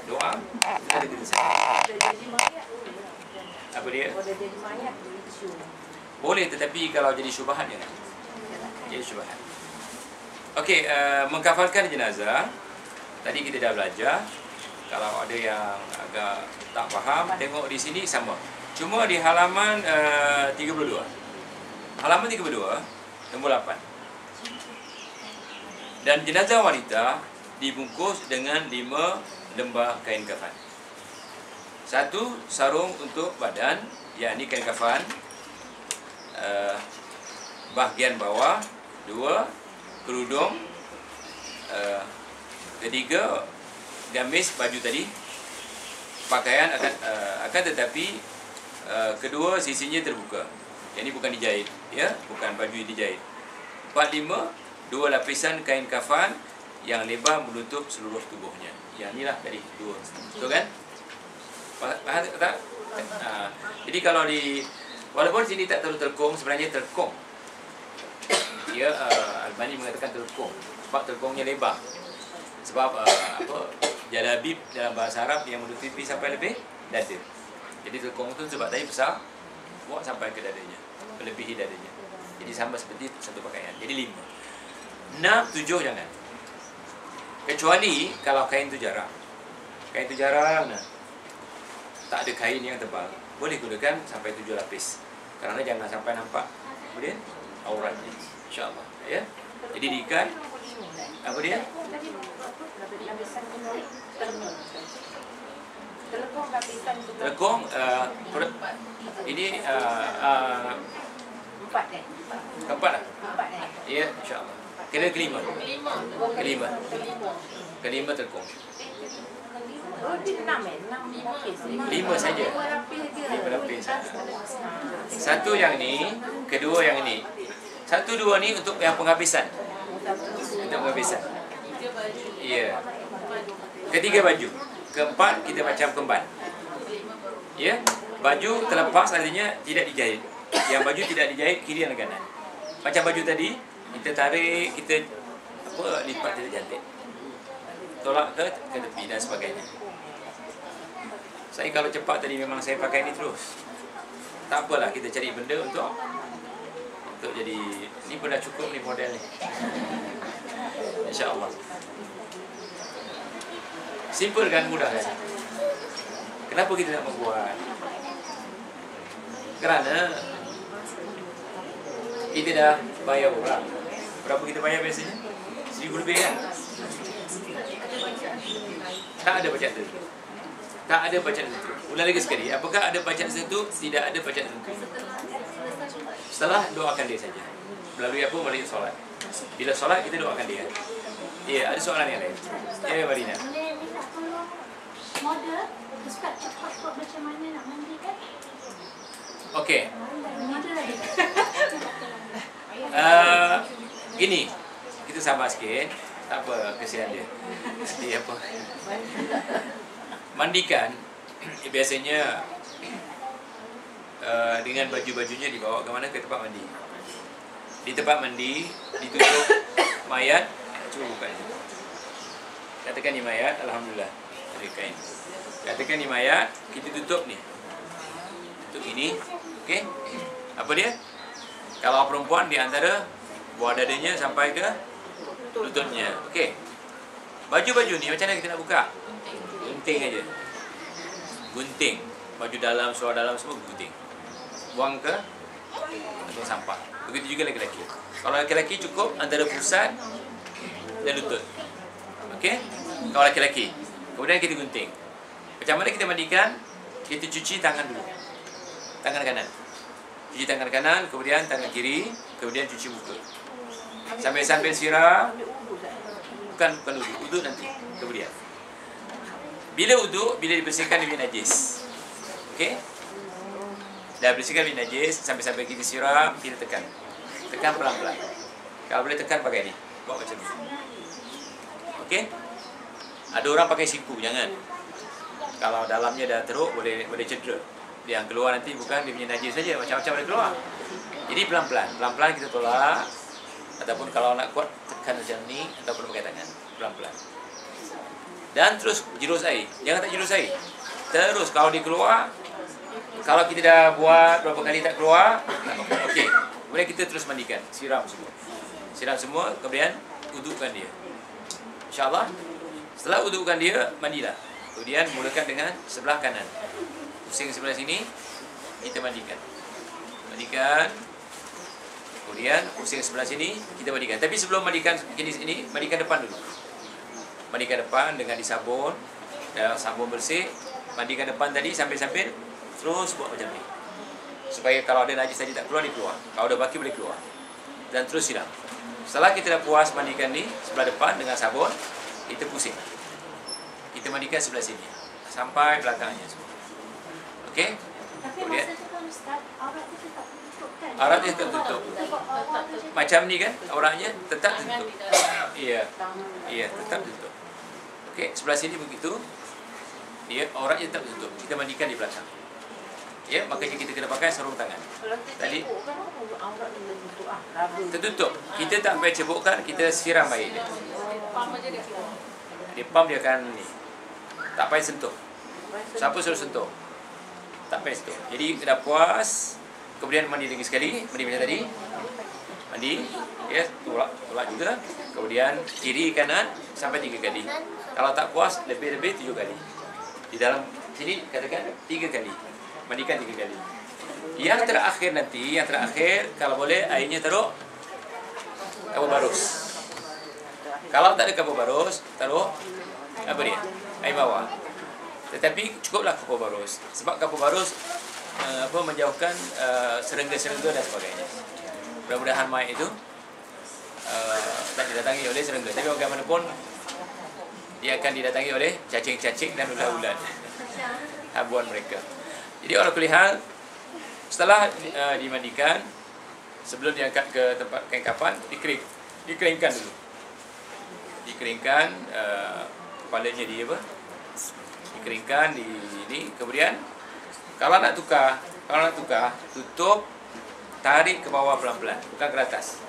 Doa, kita ada kita sayang. Apa dia? Boleh, tetapi kalau jadi syubhat jangan. Jadi syubhat. Okey, mengkafalkan jenazah. Tadi kita dah belajar. Kalau ada yang agak tak faham, tengok di sini sama. Cuma di halaman 32. Halaman 32, nombor 8. Dan jenazah wanita dibungkus dengan 5 lembar kain kafan. 1 sarung untuk badan, yakni kain kafan bahagian bawah. 2 kerudung. 3 gamis baju tadi. Pakaian akan tetapi kedua sisinya terbuka. Yang ini bukan dijahit, ya, bukan baju dijahit. 4, 5 2 lapisan kain kafan yang lebar menutup seluruh tubuhnya. Yang inilah tadi 2. Betul kan? Faham tak? Jadi kalau walaupun sini tak terlalu terkong, sebenarnya terkong. Dia Albani mengatakan terkong sebab terkongnya lebar. Sebab jalabib dalam bahasa Arab yang menutupi sampai lebih dada. Jadi terkong tu sebab tadi besar, buat sampai ke dadanya, melebihi dadanya. Jadi sama seperti satu pakaian. Jadi 5. 6, 7 jangan. Kecuali kalau kain tu jarang. Kain tu jarang, tak ada kain yang tebal, boleh gunakan sampai 7 lapis. Kerana jangan sampai nampak kemudian auratnya, insya-Allah, ya. Jadi diikat. Apa dia? Telekong ini keempat lah. Ya, insya-Allah. Kelima. Kelima telekong. 5 saja. 5 lapis. 1 yang ni, kedua yang ni. 1, 2 ni untuk yang penghabisan. Untuk penghabisan. Ya. Ketiga baju. Keempat kita macam kemban. Ya. Baju terlepas artinya tidak dijahit. Yang baju tidak dijahit kiri dan kanan. Macam baju tadi, kita tarik, kita lipat tidak cantik. Tolak ke tepi dan sebagainya. Saya kalau cepat tadi memang saya pakai ni terus. Tak apalah, kita cari benda untuk jadi ni pun dah cukup ni model ni. Insya-Allah. Simple kan, mudah kan? Kenapa kita nak membuat? Kerana kita dah bayar orang. Berapa kita bayar biasanya? 1,000 lebih kan? Tak ada bacaan tertentu. Tak ada bacaan tertentu. Ulang lagi sekali. Apakah ada bacaan tertentu? Tidak ada bacaan tertentu. Setelah doakan dia saja. Melalui apa? Melalui solat. Bila solat kita doakan dia. Ya, ada soalan yang lain. Ya, Marina. Boleh minta tolong model Ustaz cepat macam mana nak mandi kan? Okey. Model lagi. Gini, kita sabar sikit. Tak apa, kesian dia. Nanti apa? Mandikan biasanya dengan baju-bajunya dibawa ke mana? Ke tempat mandi. Di tempat mandi ditutup mayat. Cuba buka ni. Katakan ni mayat, alhamdulillah ada kain. Katakan ni mayat, kita tutup ni. Tutup ini. Okey. Apa dia? Kalau perempuan di antara buah dadanya sampai ke lututnya. Okey. Baju-baju ni macam mana kita nak buka? Gunting aja. Gunting. Baju dalam, seluar dalam semua gunting. Buang ke tong sampah. Begitu juga lelaki. Kalau lelaki cukup antara pusat dan lutut. Okey? Kalau lelaki. Kemudian kita gunting. Macam mana kita mandikan? Kita cuci tangan dulu. Tangan kanan. Cuci tangan kanan, kemudian tangan kiri, kemudian cuci muka. Sambil-sambil siram. Bukan uduk. Uduk nanti. Kemudian. Bila uduk, bila dibersihkan dia najis. Okey? Dah bersihkan dia najis, sambil-sambil kita siram, kita tekan. Tekan pelan-pelan. Kalau boleh tekan pakai ni. Buat macam ni. Okey? Ada orang pakai siku, jangan. Kalau dalamnya dah teruk, boleh cedera. Yang keluar nanti bukan dia punya najis saja, macam-macam boleh keluar. Jadi pelan-pelan. Pelan-pelan kita tolak. Ataupun kalau nak kuat, tekan macam ni. Ataupun pakai tangan. Pelan-pelan. Dan terus jerus air. Jangan tak jerus air. Terus kalau dia keluar, kalau kita dah buat berapa kali tak keluar, okey. Kemudian kita terus mandikan. Siram semua. Siram semua, kemudian udukkan dia. InsyaAllah. Setelah udukkan dia, mandilah. Kemudian mulakan dengan sebelah kanan. Pusing sebelah sini, kita mandikan. Mandikan. Kemudian pusing sebelah sini, kita mandikan. Tapi sebelum mandikan jenis ini, mandikan depan dulu. Mandikan depan dengan disabun, sabun bersih. Mandikan depan tadi sambil-sambil terus buat macam ni. Supaya kalau ada najis tadi tak keluar, dia keluar. Kalau ada baki boleh keluar. Dan terus siram. Setelah kita dah puas mandikan ni sebelah depan dengan sabun, kita pusing. Kita mandikan sebelah sini sampai belakangnya semua. Okey? Tapi masa tu kan Ustaz, aurat tu tetap tutup kan? Aurat dia tetap tutup. Macam ni kan, auratnya tetap Tangan tutup. di dalam. Iya. Iya, tetap tutup. Okey, sebelah sini begitu. Dia auratnya tetap tutup. Kita mandikan di belakang. Ya, makanya kita kena pakai sarung tangan. Tadi tertutup. Kita tak payah cebokkan, kita siram air dia. Pam aja dia keluar. Dia pump dia akan ni. Tak payah sentuh. Siapa suruh sentuh? Tak payah sentuh. Jadi dah puas, kemudian mandi lagi sekali, mandi macam tadi. Mandi, ya, tolak juga. Kemudian kiri kanan sampai 3 kali. Kalau tak puas, lebih-lebih 7 kali. Di dalam sini katakan 3 kali. Mandikan 3 kali. Yang terakhir nanti, kalau boleh airnya taruh kabur barus. Kalau tak ada kabur barus, taruh apa dia? Air bawah. Tetapi cukuplah kabur barus. Sebab kabur barus menjauhkan serangga-serangga dan sebagainya. Mudah-mudahan mayat itu tak didatangi oleh serangga. Tapi bagaimanapun dia akan didatangi oleh cacing-cacing dan ulat-ulat. Habuan mereka. Jadi orang kulihat setelah dimandikan, sebelum diangkat ke tempat kain kapan, dikeringkan dulu. Dikeringkan kepalanya dia apa? Dikeringkan di ini. Kemudian kalau nak tukar, tutup, tarik ke bawah pelan-pelan, bukan ke atas.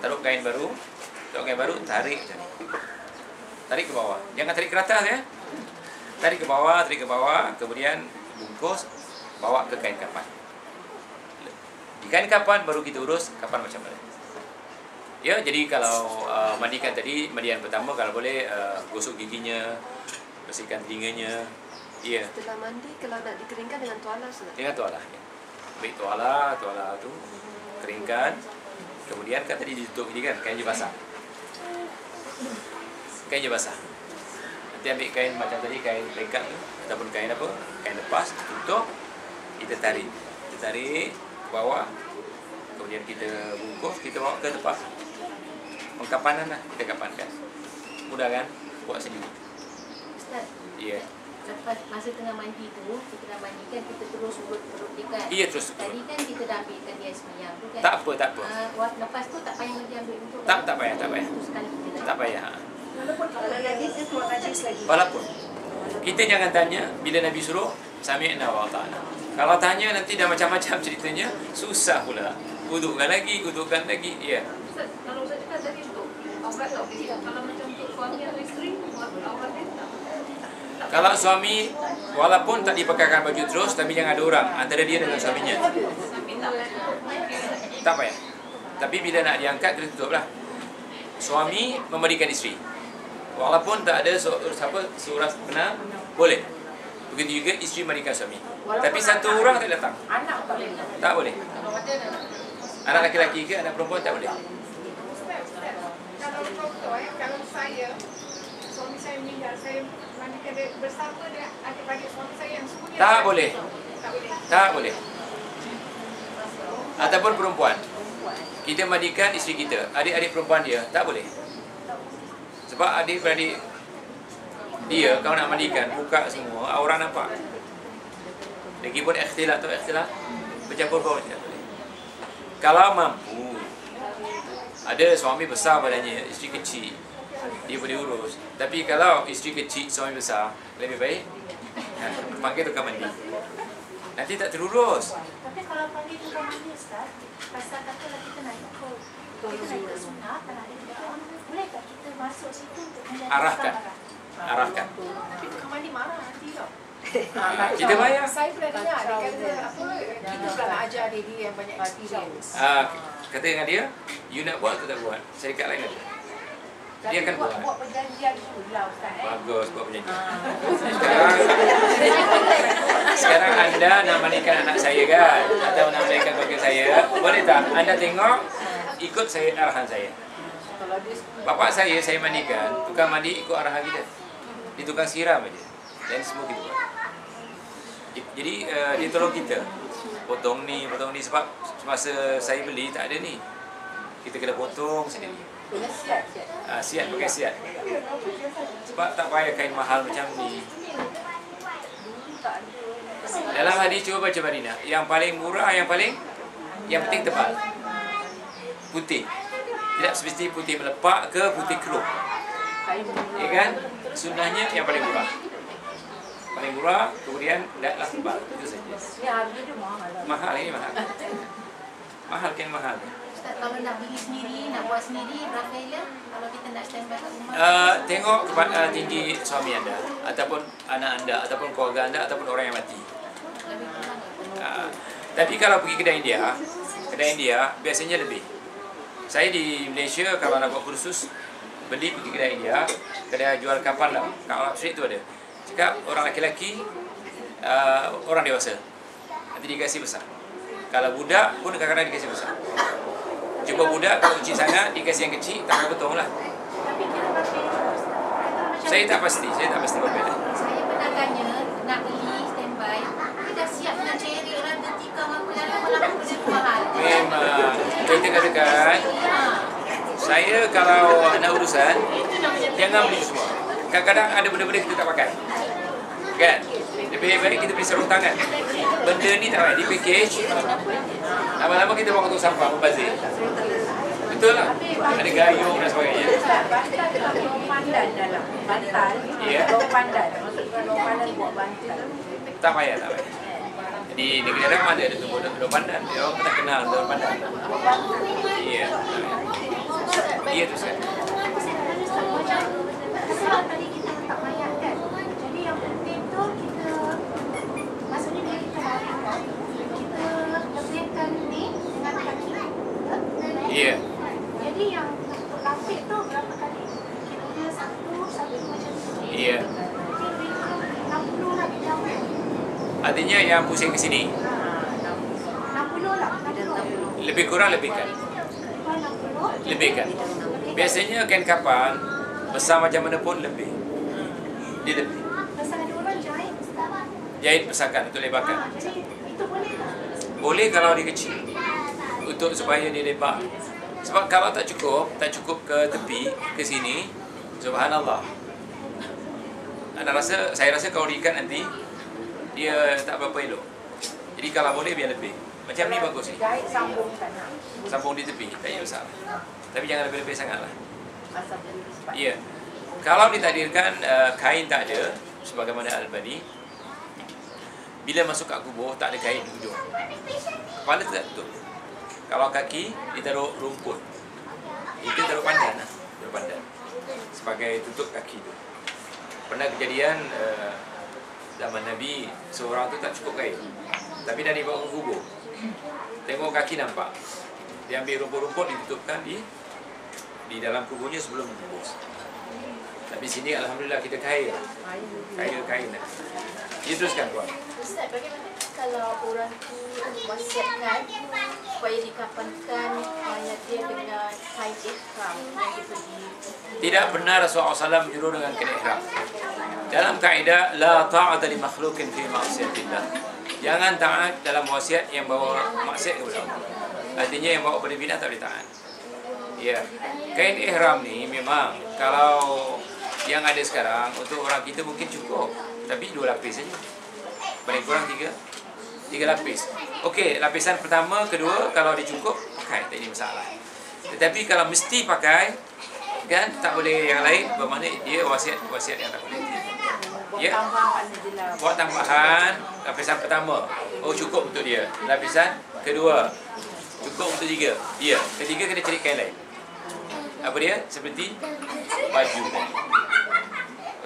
Taruh kain baru, tarik macam ni. Tarik ke bawah. Jangan tarik ke atas ya. Tarik ke bawah, kemudian bungkus, bawa ke kain kapan. Di kain kapan baru kita urus kapan macam mana. Ya, jadi kalau mandikan tadi, mandian pertama kalau boleh gosok giginya, bersihkan telinganya. Ya. Setelah mandi, kalau nak dikeringkan dengan tuala sudah. Dengan tuala. Ya. Ambil tuala tu keringkan. Kemudian kan tadi ditutup ini kan, kainnya basah. Kainnya basah. Nanti ambil kain macam tadi, kain pekat tu ataupun kain apa? Kain lepas, tutup. Kita tarik ke bawah. Kemudian kita bungkus, kita bawa ke tempat pengkapanan lah, kita kapankan. Mudah kan? Buat sendiri. Ustaz, Ya. lepas masa tengah mandi tu, kita dah mandikan, kita terus urut dia kan? Iya, terus. Tadi kan kita dah ambilkan dia semiyang tu kan? Tak apa. Lepas tu tak payah lagi ambil untuk Tak payah. sekali kita Tak payah. Walaupun kalau lagi dia keluar najis lagi. Walaupun kita jangan tanya bila Nabi suruh sami'na wa ata'na. Kalau tanya nanti dah macam-macam ceritanya, susah pula. Udukkan lagi. Ya. Ustaz, kalau saya cakap tadi untuk aurat tak boleh. Kalau macam untuk suami atau isteri, aurat dia tak. Kalau suami walaupun tak dipakaikan baju terus, tapi jangan ada orang antara dia dengan suaminya. Tapi tak. Tak payah. Tapi bila nak diangkat, kita tutuplah. Suami memandikan isteri. Walaupun tak ada seorang pernah, boleh. Begitu juga isteri memandikan suami. Tapi satu orang tak datang. Anak tak boleh. Tak boleh. Kalau macam mana? Anak lelaki ke anak perempuan tak boleh. Ustaz, kalau contoh kalau saya, suami saya meninggal, saya mandikan dia bersama dengan adik-adik suami saya yang semua Tak boleh. Tak boleh. Tak boleh. Ataupun perempuan. Kita mandikan isteri kita, adik-adik perempuan dia, tak boleh. Sebab adik-beradik dia kalau nak mandikan, buka semua, orang nampak. Lagipun ikhtilat tu ikhtilat, bercampur bau tak boleh. Kalau mampu, ada suami besar badannya, isteri kecil, dia boleh urus. Tapi kalau isteri kecil, suami besar, lebih baik panggil tukang mandi. Nanti tak terurus. Tapi kalau panggil tukang mandi Ustaz, pasal katalah kita nak ikut sunnah, tak nak ikut boleh tak kita masuk situ untuk menjadi Arahkan. tukang arah? Arahkan. Tapi tukang mandi marah nanti tau. Kita bayar. Saya pernah dengar dia kata apa, kita pula nak ajar dia yang banyak experience. Kata dengan dia, you nak buat atau tak buat? Saya dekat lain ada. Dia akan buat. Buat perjanjian dulu lah Ustaz. Bagus, buat perjanjian. Sekarang anda nak mandikan anak saya kan? Atau nak mandikan keluarga saya? Boleh tak? Anda tengok, ikut saya arahan saya. Bapak saya mandikan, tukang mandi ikut arahan kita. Dia tukang siram aja. Dan semua kita buat. Jadi dia tolong kita. Potong ni sebab semasa saya beli tak ada ni. Kita kena potong sendiri. Siat pakai siat. Sebab tak payah kain mahal macam ni. Dalam hadis cuba baca Madinah, yang paling murah, yang penting tebal. Putih. Tidak semesti putih melepak ke putih keruh. Ya kan? Sunnahnya yang paling murah. Paling murah, kemudian tidaklah tebal. Itu saja. Ya, harga dia mahal. Mahal ini mahal. Mahal kan mahal. Ustaz, kalau nak beli sendiri, nak buat sendiri, berapa ya? Kalau kita nak standby kat rumah? Tengok kepada tinggi suami anda, ataupun anak anda, ataupun keluarga anda, ataupun orang yang mati. Tapi kalau pergi kedai India biasanya lebih. Saya di Malaysia kalau nak buat kursus, beli pergi kedai India, kedai jual kapal lah, kat Arab Street tu ada. Cakap orang lelaki, orang dewasa, nanti dikasih besar. Kalau budak pun kadang-kadang dikasih besar. Jumpa budak, kalau kecil sangat, dikasih yang kecil, tak potong lah. Tapi kira berbeza Ustaz. Saya tak pasti berbeza. Saya pernah tanya, nak beli standby, dia dah siap dengan cerik, rada tikam apa yang lama-lama dia mahal. Memang, kita katakan, saya kalau nak urusan, jangan beli semua. Kadang-kadang ada benda-benda kita tak pakai. Kan? Lebih baik kita beli sarung tangan. Benda ni tak payah di package. Lama-lama kita bawa untuk sampah membazir. Betul lah. Ada gayung dan sebagainya. Bantal ada pandan dalam. Bantal. Ya. Daun pandan. Maksudnya daun pandan buat bantal. Tak payah. Di negeri Arab ada tumbuh daun pandan. Dia orang tak kenal daun pandan. Iya. Iya tu kan. Tadi kita letak mayat kan. Jadi yang penting tu kita, maksudnya bila kita baringkan, kita lebihkan ni dengan kaki. Iya. Jadi yang untuk lapik tu berapa kali? Kira-kira 1 sampai 2 macam tu. Iya. Jadi lebih kurang 60 lah kita ambil. Artinya yang pusing ke sini. 60 lah. 60. Lebih kurang lebihkan. 60. Lebihkan. Biasanya kain kapal besar macam mana pun lebih. Dia lebih. Pasal ada orang jahit Ustaz. Jahit besarkan untuk lebarkan. Jadi itu boleh tak? Boleh kalau dia kecil. Untuk supaya dia lebar. Sebab kalau tak cukup ke tepi, ke sini, subhanallah. Saya rasa kalau diikat nanti, dia tak berapa elok. Jadi kalau boleh biar lebih. Macam ni bagus ni. Jahit sambung kanan. Sambung di tepi, tak payah besar. Tapi jangan lebih-lebih sangatlah. Asal jadi cepat. Ya. Kalau ditakdirkan kain tak ada, sebagaimana Al-Bani, bila masuk kat kubur tak ada kain di hujung. Kepala tak tutup. Kalau kaki ditaruh rumput. Itu taruh pandan lah. Taruh pandan. Sebagai tutup kaki tu. Pernah kejadian zaman Nabi, seorang tu tak cukup kain. Tapi dah dibawa ke kubur. Tengok kaki nampak. Dia ambil rumput-rumput ditutupkan di dalam kuburnya sebelum dibungkus. Tapi sini alhamdulillah kita kaya. Kaya. Dia teruskan tuan. Ustaz, bagaimana kalau orang tu wasiatkan supaya dikafankan mayat dia dengan kain ihram yang dia pergi. Tidak benar Rasulullah SAW menyuruh dengan kain ihram. Dalam kaedah la ta'ata li makhluqin fi ma'siyatillah. Jangan taat dalam wasiat yang bawa maksiat kepada Allah. Artinya yang bawa pada bid'ah tak boleh taat. Ya. Kain ihram ni memang kalau yang ada sekarang untuk orang kita mungkin cukup, tapi 2 lapis saja. Paling kurang 3 lapis. Okey, lapisan pertama, kedua kalau dia cukup pakai, tak ada masalah. Tetapi kalau mesti pakai kan tak boleh yang lain, bermakna dia wasiat yang tak boleh. Ya. Buat tambahan lapisan pertama. Oh cukup untuk dia. Lapisan kedua cukup untuk 3. Ya. Ketiga kena cari kain lain. Apa dia? Seperti baju.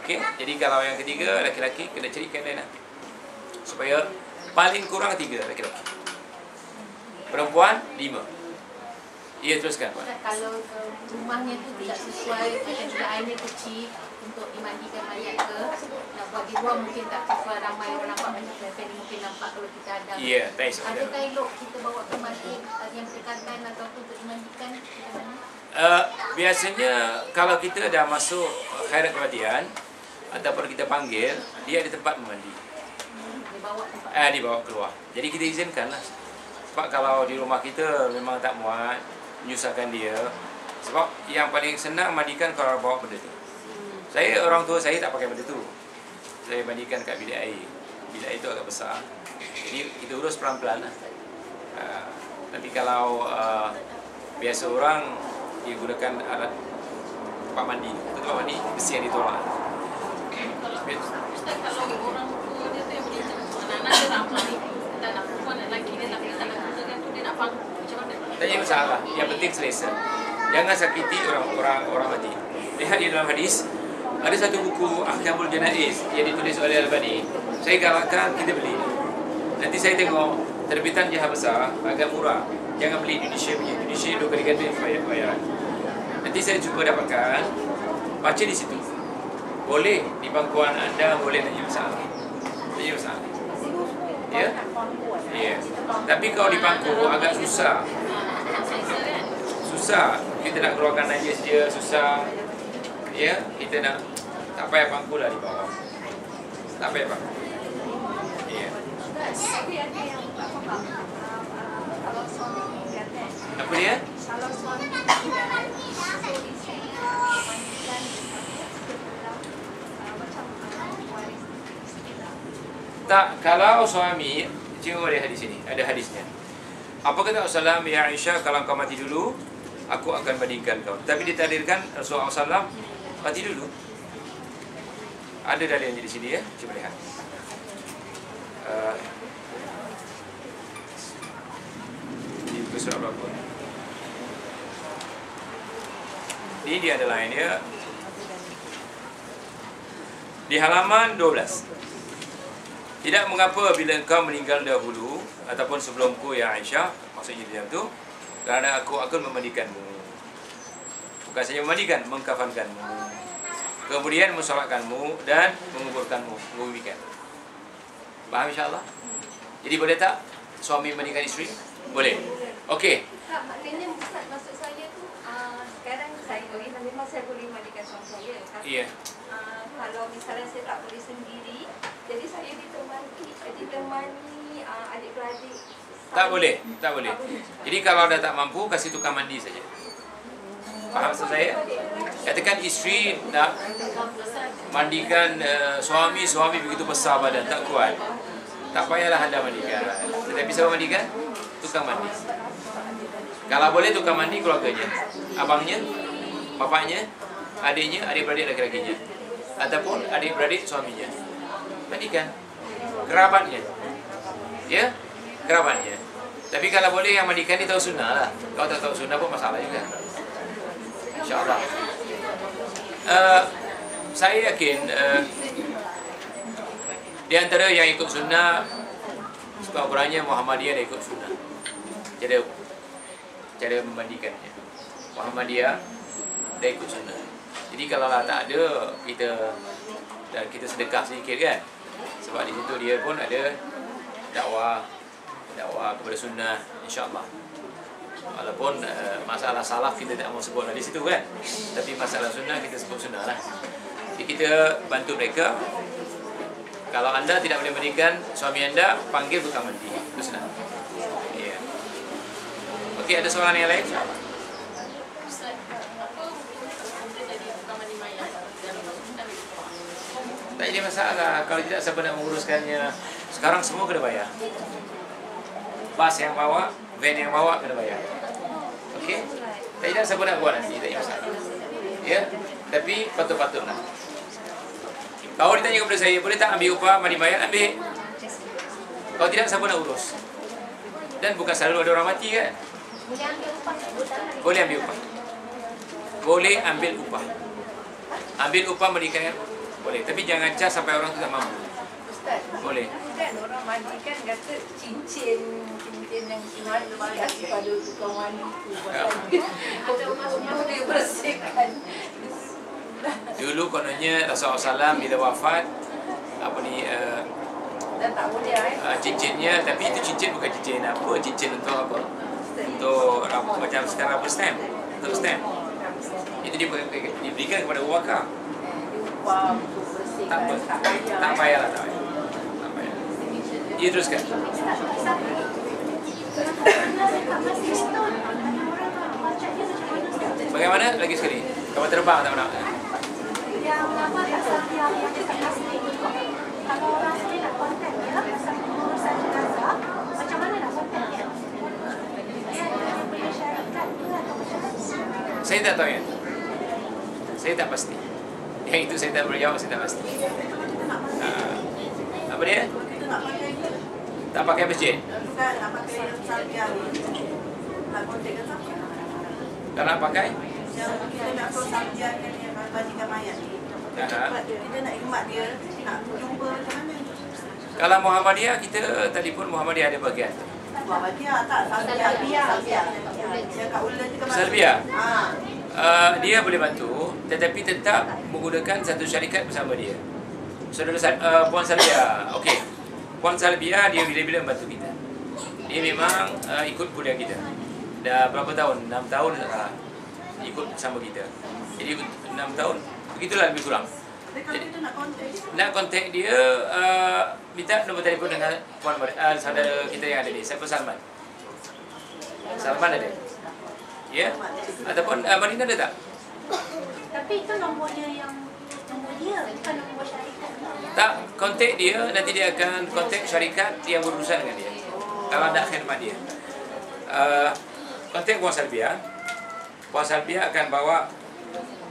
Okey. Jadi kalau yang ketiga laki-laki kena cari kain lain lah. Supaya paling kurang 3 laki-laki. Perempuan 5. Ya, teruskan Pak. Kalau rumahnya tu tidak sesuai, juga airnya kecil untuk dimandikan mayat ke, nak buat di luar mungkin tak sesuai, ramai orang nampak banyak family mungkin nampak kalau kita ada. Ya, baik. Adakah elok kita bawa ke masjid yang berdekatan atau untuk dimandikan? Biasanya kalau kita dah masuk khairat kematian ataupun kita panggil, dia ada tempat memandi. Dibawa keluar. Jadi kita izinkanlah. Sebab kalau di rumah kita memang tak muat, menyusahkan dia. Sebab yang paling senang mandikan kalau bawa benda tu. Saya, orang tua saya tak pakai benda tu. Saya mandikan kat bilik air. Bilik air tu agak besar. Jadi kita urus pelan-pelan lah. Tapi kalau biasa orang, dia gunakan alat tempat mandi. Itu tempat mandi besi yang ditolak. Ustaz, kalau orang tua dia tu yang boleh anak-anak dia ramai, kita nak perempuan dan lelaki dia tapi tak nak gunakan tu, dia nak faham macam mana? Tak ada masalah. Yang penting selesa. Jangan sakiti orang mati. Lihat di dalam hadis, ada satu buku Ahkamul Janaiz yang ditulis oleh Al-Albani. Saya galakkan kita beli. Nanti saya tengok terbitan Jaha Besar agak murah. Jangan beli Indonesia punya. Indonesia 2 kali ganda bayaran. Nanti saya cuba dapatkan, baca di situ. Boleh di pangkuan anda, boleh tak ada masalah. Tak ada masalah. Ya? Ya. Tapi kalau di pangku agak susah. Susah. Kita nak keluarkan najis dia susah. Ya, kita nak tak payah pangku lah di bawah. Tak payah pangku. Ya. Tapi ada yang tak faham. Kalau suami kan. Apa dia? Kalau suami kan, so isteri mandikan macam waris isteri lah. Tak, kalau suami, tengok dia hadis ini, ada hadisnya. Apa kata Rasulullah, ya Aisyah, kalau kau mati dulu, aku akan bandingkan kau. Tapi ditakdirkan Rasulullah SAW mati dulu. Ada dalilnya di sini ya, cuba lihat. Di buku surat berapa? Ini dia ada lain ya. Di halaman 12. Tidak mengapa bila engkau meninggal dahulu ataupun sebelumku ya Aisyah, maksudnya dia tu, kerana aku akan memandikanmu. Bukan saja memandikan, mengkafankanmu. Kemudian mensolatkanmu dan menguburkanmu, mengumikan. Faham insya-Allah? Jadi boleh tak suami memandikan isteri? Boleh. Okey. Tak, maknanya Ustaz, maksud saya tu sekarang saya memang saya boleh mandikan suami saya. Tapi Iya. kalau misalnya saya tak boleh sendiri, jadi saya ditemani adik-beradik. Tak boleh, tak boleh. Jadi kalau dah tak mampu, kasih tukang mandi saja. Faham maksud saya? Katakan isteri nak mandikan suami begitu besar badan, tak kuat. Tak payahlah anda mandikan. Tetapi siapa mandikan? Tukang mandi. Kalau boleh tukang mandi keluarganya, abangnya, bapaknya, adiknya, adik-beradik laki-lakinya, ataupun adik-beradik suaminya. Mandikan. Kerabatnya. Ya? Kerabatnya. Tapi kalau boleh yang mandikan dia tahu sunnah lah. Kalau tak tahu sunnah pun masalah juga. InsyaAllah. Saya yakin di antara yang ikut sunnah, sekurang-kurangnya Muhammadiyah dia ikut sunnah. Cara memandikannya. Muhammadiyah dia ikut sunnah. Jadi kalau lah tak ada, kita sedekah sedikit kan. Sebab di situ dia pun ada dakwah kepada sunnah, insya-Allah. Walaupun masalah salaf kita tak mau sebutlah di situ kan, tapi masalah sunnah kita sebut sunnah lah. Jadi kita bantu mereka. Kalau anda tidak boleh mandikan suami anda, panggil tukang mandi, itu senang. Ya. Okey, ada soalan yang lain? Ustaz, apa hukum tadi tukang mandi mayat dan Tak ada masalah. Kalau tidak siapa nak menguruskannya. Sekarang semua kena bayar. Bas yang bawa, van yang bawa kena bayar. Okey? Tak ada siapa nak buat nanti, tak ada masalah. Ya, tapi patut-patutlah. Kalau ditanya kepada saya, boleh tak ambil upah mandi mayat? Ambil. Kalau tidak, siapa nak urus? Dan bukan selalu ada orang mati kan? Boleh ambil upah. Boleh ambil upah. Ambil upah mandikan boleh, tapi jangan cas sampai orang tu tak mampu. Ustaz, Boleh. kan orang mandi kan kata cincin yang mandi kepada tukang mandi tu. Ada rumah-rumah dia bersihkan. Dulu kononnya Rasulullah SAW bila wafat Dan tak boleh cincinnya, tapi itu cincin bukan cincin apa, cincin untuk apa? Untuk macam sekarang apa, stamp. Untuk stamp. Itu diberikan kepada Abu Bakar. Tak apa. Tak payahlah, tak payah. Tak payah. Ya, teruskan. Bagaimana? Lagi sekali. Kapal terbang tak nak? Yang apa yang dekat kasih itu. Kalau orang sendiri nak kontak dia pasal pengurusan jenazah, macam mana nak kontak dia? Dia punya syarikat ke atau macam mana? Saya tak tahu ya. Saya tak pasti. Yang itu saya tak boleh jawab, saya tak pasti. Apa dia? Kita nak pakai ke? Tak pakai masjid. Bukan, nak pakai yang salbiah ni. Nak kontak ke siapa? Kalau nak pakai? Yang kita nak salbiah kan yang mandikan mayat ni. Kita nak khidmat dia, nak jumpa macam mana? Kalau Muhammadiyah, kita telefon Muhammadiyah ada bagian. Muhammadiyah tak, salbiah. Dia kat Ulan juga. Salbiah? Ha. Dia boleh bantu, tetapi tetap menggunakan satu syarikat bersama dia. Saudara Puan Salbiah, okey. Puan Salbiah dia bila-bila membantu kita. Dia memang ikut kuliah kita. Dah berapa tahun? 6 tahun ikut bersama kita. Jadi 6 tahun, begitulah lebih kurang. Jadi kalau kita nak kontak dia, minta nombor telefon dengan Puan saudara kita yang ada ni, siapa Salman? Salman ada? Ya? Ataupun Marina ada tak? Tapi itu nombornya yang nombor dia, bukan nombor syarikat. Tak, kontak dia, nanti dia akan kontak syarikat yang berurusan dengan dia. Kalau nak khidmat dia. Kontak Puan Salbiah. Puan Salbiah akan bawa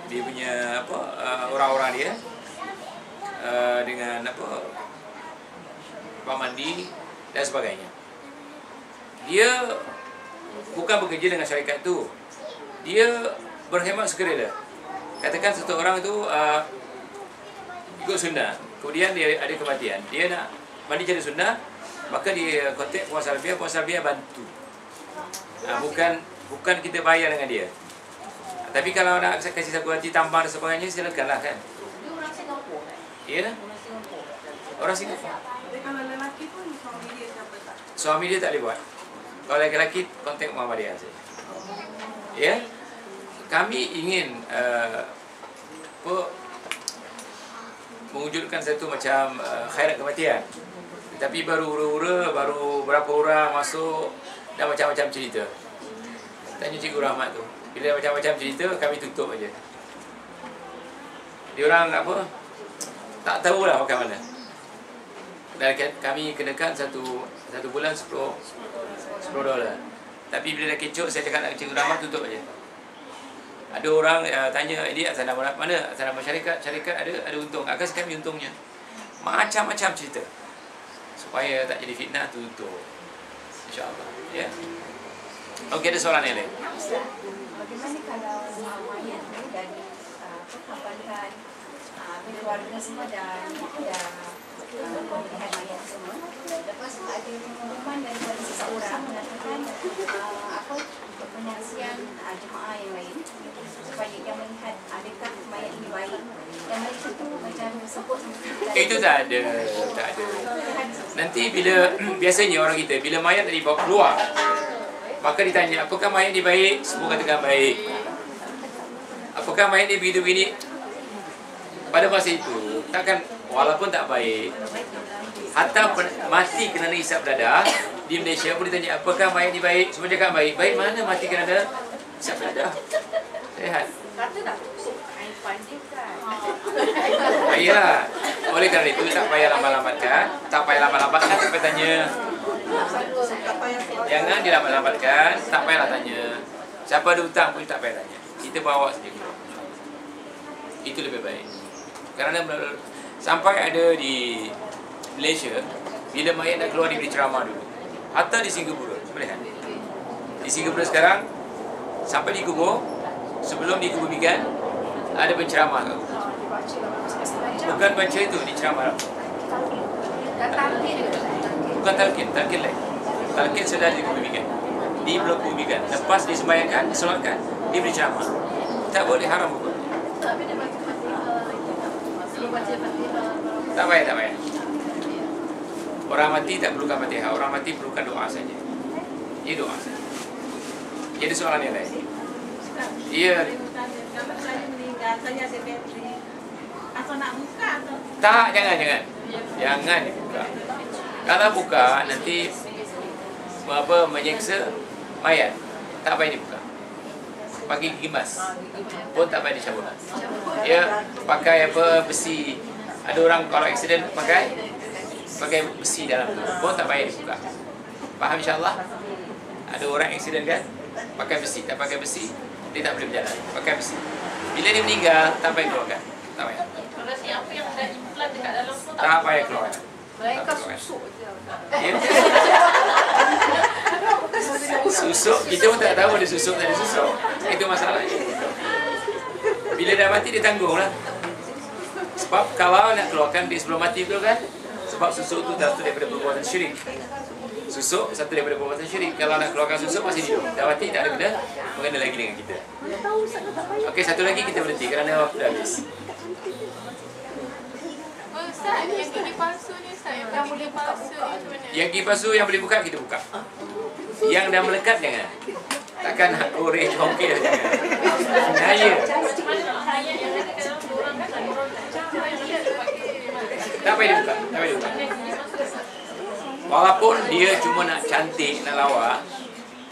dia punya orang-orang dia dengan mandi dan sebagainya. Dia bukan bekerja dengan syarikat tu. Dia berkhidmat sukarela. Katakan satu orang tu ikut sunnah, kemudian dia ada kematian, dia nak mandi cara sunnah, maka dia kontak Puan Salbiah bantu. Bukan kita bayar dengan dia. Tapi kalau nak kasih sapu hati tambah dan sebagainya, silakanlah kan. Dia orang Singapura kan? Ya? Orang Singapura. Jadi kalau lelaki pun suami dia siapa tak? Suami dia tak boleh buat. Kalau lelaki kontak Muhammadiyah saja. Ya? Kami ingin mewujudkan satu macam khairat kematian. Tapi baru berapa orang masuk dan macam-macam cerita. Tanya Cikgu Rahmat tu. Bila macam-macam cerita, kami tutup aja. Diorang tak tahulah macam mana. Dan kami kenakan satu bulan $10. Tapi bila dah kecoh, saya cakap nak Cikgu Rahmat, tutup aja. Ada orang tanya, dia asal nama mana? Asal nama syarikat ada untung. Akan kami untungnya. Macam-macam cerita. Supaya tak jadi fitnah, tutup. InsyaAllah. Ya. Okey, ada soalan yang lain? Bagaimana kalau mayat ni dari perkapalan keluarga semua dan pemilihan mayat semua. Lepas tu ada pengumuman daripada seseorang mengatakan penyaksian jemaah yang lain supaya yang melihat adakah mayat ini baik. Yang mereka tu macam sebut Itu tak ada. Nanti bila biasanya orang kita bila mayat dibawa keluar, maka ditanya, apakah mayat ni baik? Semua katakan baik. Apakah mayat ni begini-begini? Pada masa itu, takkan walaupun tak baik, hatta mati kerana isap dada di Malaysia pun ditanya, apakah mayat ni baik? Semua cakap baik. Baik mana mati kerana isap dada? Sehat. Kata nak tusuk air pandai kan. Ya, oleh kerana itu tak payah lambat-lambatkan. Tak payah lambat-lambatkan, tak payah tanya. Jangan dilambat-lambatkan, tak payahlah tanya. Siapa ada hutang pun tak payah tanya. Kita bawa saja. Itu lebih baik. Kerana sampai ada di Malaysia, bila mayat nak keluar diberi ceramah dulu. Hatta di Singapura, boleh kan? Di Singapura sekarang, sampai dikubur, sebelum dikuburkan, ada penceramah. Bukan baca itu, diceramah. Bukan talqin, talqin lain. Talqin sudah dikuburkan. Dia belum kuburkan. Lepas disembahyangkan, disolatkan, dia beri ceramah. Tak boleh, haram hukum. Tak payah, tak payah. Orang mati tak perlukan Fatihah, orang mati perlukan doa saja. Ia doa saja. Jadi soalan yang lain. Iya. Kalau saya meninggal, saya sekretari. Atau nak buka atau? Tak, jangan. Jangan dibuka. Kalau buka nanti menyeksa mayat. Tak payah dibuka. Pakai gigi emas pun tak payah dicabut. Ya, pakai besi. Ada orang kalau aksiden pakai besi dalam tu pun tak payah dibuka. Faham insya-Allah? Ada orang aksiden kan? Pakai besi, tak pakai besi dia tak boleh berjalan. Pakai besi. Bila dia meninggal, tak payah keluarkan. Tak payah. Kalau siapa yang dah implant dekat dalam tu Tak payah keluarkan. Mereka susuk je. Ya. Susuk, kita pun tak tahu ada susuk tak ada susuk. Itu masalahnya. Bila dah mati dia tanggung lah. Sebab kalau nak keluarkan dia sebelum mati betul kan? Sebab susuk tu satu daripada perbuatan syirik. Susuk satu daripada perbuatan syirik. Kalau nak keluarkan susuk masih hidup. Dah mati tak ada mengena lagi dengan kita. Okey, satu lagi kita berhenti kerana waktu dah habis. Ustaz, yang gigi palsu ni Ustaz, yang boleh palsu ni macam mana? Yang gigi palsu yang boleh buka kita buka. Yang dah melekat jangan. Takkan nak korek congkir jangan. Naya. Tak payah dibuka, tak payah dibuka. Walaupun dia cuma nak cantik, nak lawa,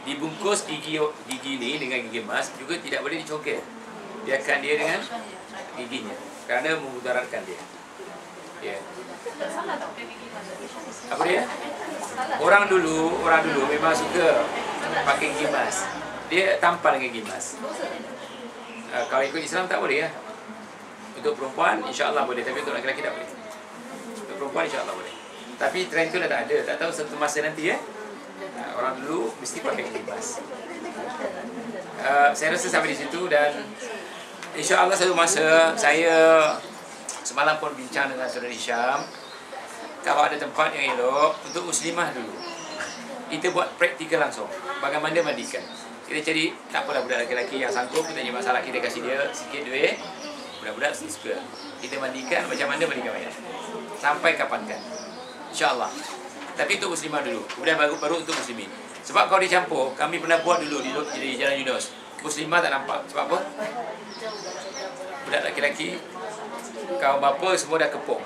dibungkus gigi ni dengan gigi emas juga tidak boleh dicongkir. Biarkan dia dengan giginya kerana memudaratkan dia. Ya. Apa dia? Orang dulu memang suka pakai gigi emas. Dia tampal dengan gigi emas. Kalau ikut Islam tak boleh ya. Untuk perempuan insya-Allah boleh, tapi untuk lelaki tak boleh. Untuk perempuan insya-Allah boleh. Tapi trend tu dah tak ada. Tak tahu satu masa nanti ya. Orang dulu mesti pakai gigi emas. Saya rasa sampai di situ dan insya-Allah satu masa saya semalam pun bincang dengan saudara Hisham. Kalau ada tempat yang elok untuk muslimah dulu, kita buat praktikal langsung. Bagaimana mandikan? Kita cari tak apalah budak lelaki yang sanggup, kita tanya masalah, kita kasih dia sikit duit. Budak-budak suka. Kita mandikan macam mana mandikan mayat. Sampai kapankan. InsyaAllah. Tapi untuk muslimah dulu. Kemudian baru untuk muslimin. Sebab kalau dicampur, kami pernah buat dulu di Jalan Yunus. Muslimah tak nampak. Sebab apa? Budak lelaki-lelaki, kaum bapa semua dah kepung.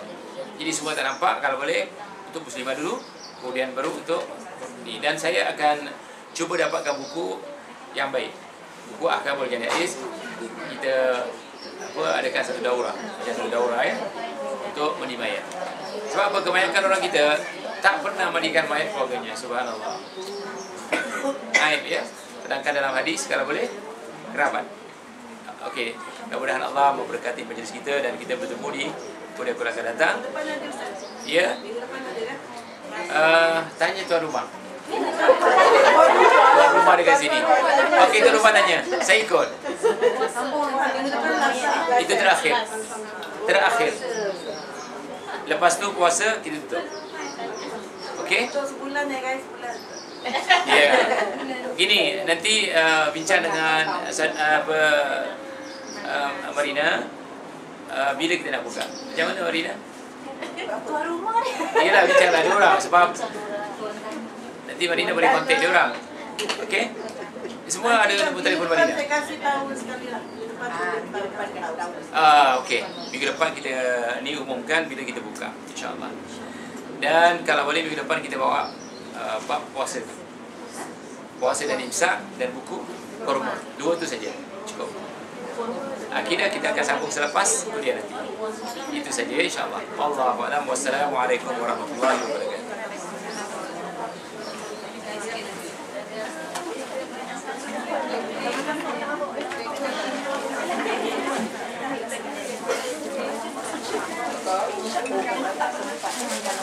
Jadi semua tak nampak. Kalau boleh, untuk muslimah dulu. Kemudian baru untuk ni. Dan saya akan cuba dapatkan buku yang baik. Buku Ahkamul Janaiz. Kita adakan satu daurah. Macam satu daurah ya. Untuk mandi mayat. Sebab apa? Kebanyakan orang kita tak pernah mandikan mayat keluarganya. Subhanallah. Aib ya. Sedangkan dalam hadis kalau boleh kerabat. Okey. Mudah-mudahan Allah memberkati majlis kita dan kita bertemu di kuliah-kuliah akan datang. Ya. Tanya tuan rumah. Tuan rumah dekat sini. Okey, tuan rumah tanya. Saya ikut. Itu terakhir. Terakhir. Lepas tu puasa kita tutup. Okey? Untuk sebulan ya guys, sebulan. Ya. Gini, nanti bincang dengan Marina bila kita nak buka. Macam mana Marina? tuan rumah ni. Yelah, bincanglah dia orang sebab nanti Madinah boleh kontak dia orang. Okey? Semua ada nombor telefon Madinah. Saya kasih tahu sekali lah. Okey. Minggu depan kita ni umumkan bila kita buka, insya-Allah. Dan kalau boleh minggu depan kita bawa bab puasa. Puasa dan imsak dan buku kurma. 2 tu saja. Cukup. Akidah kita akan sambung selepas kuliah nanti. Itu saja insya-Allah. Wallahu a'lam. Wassalamualaikum warahmatullahi wabarakatuh. Tak sempat.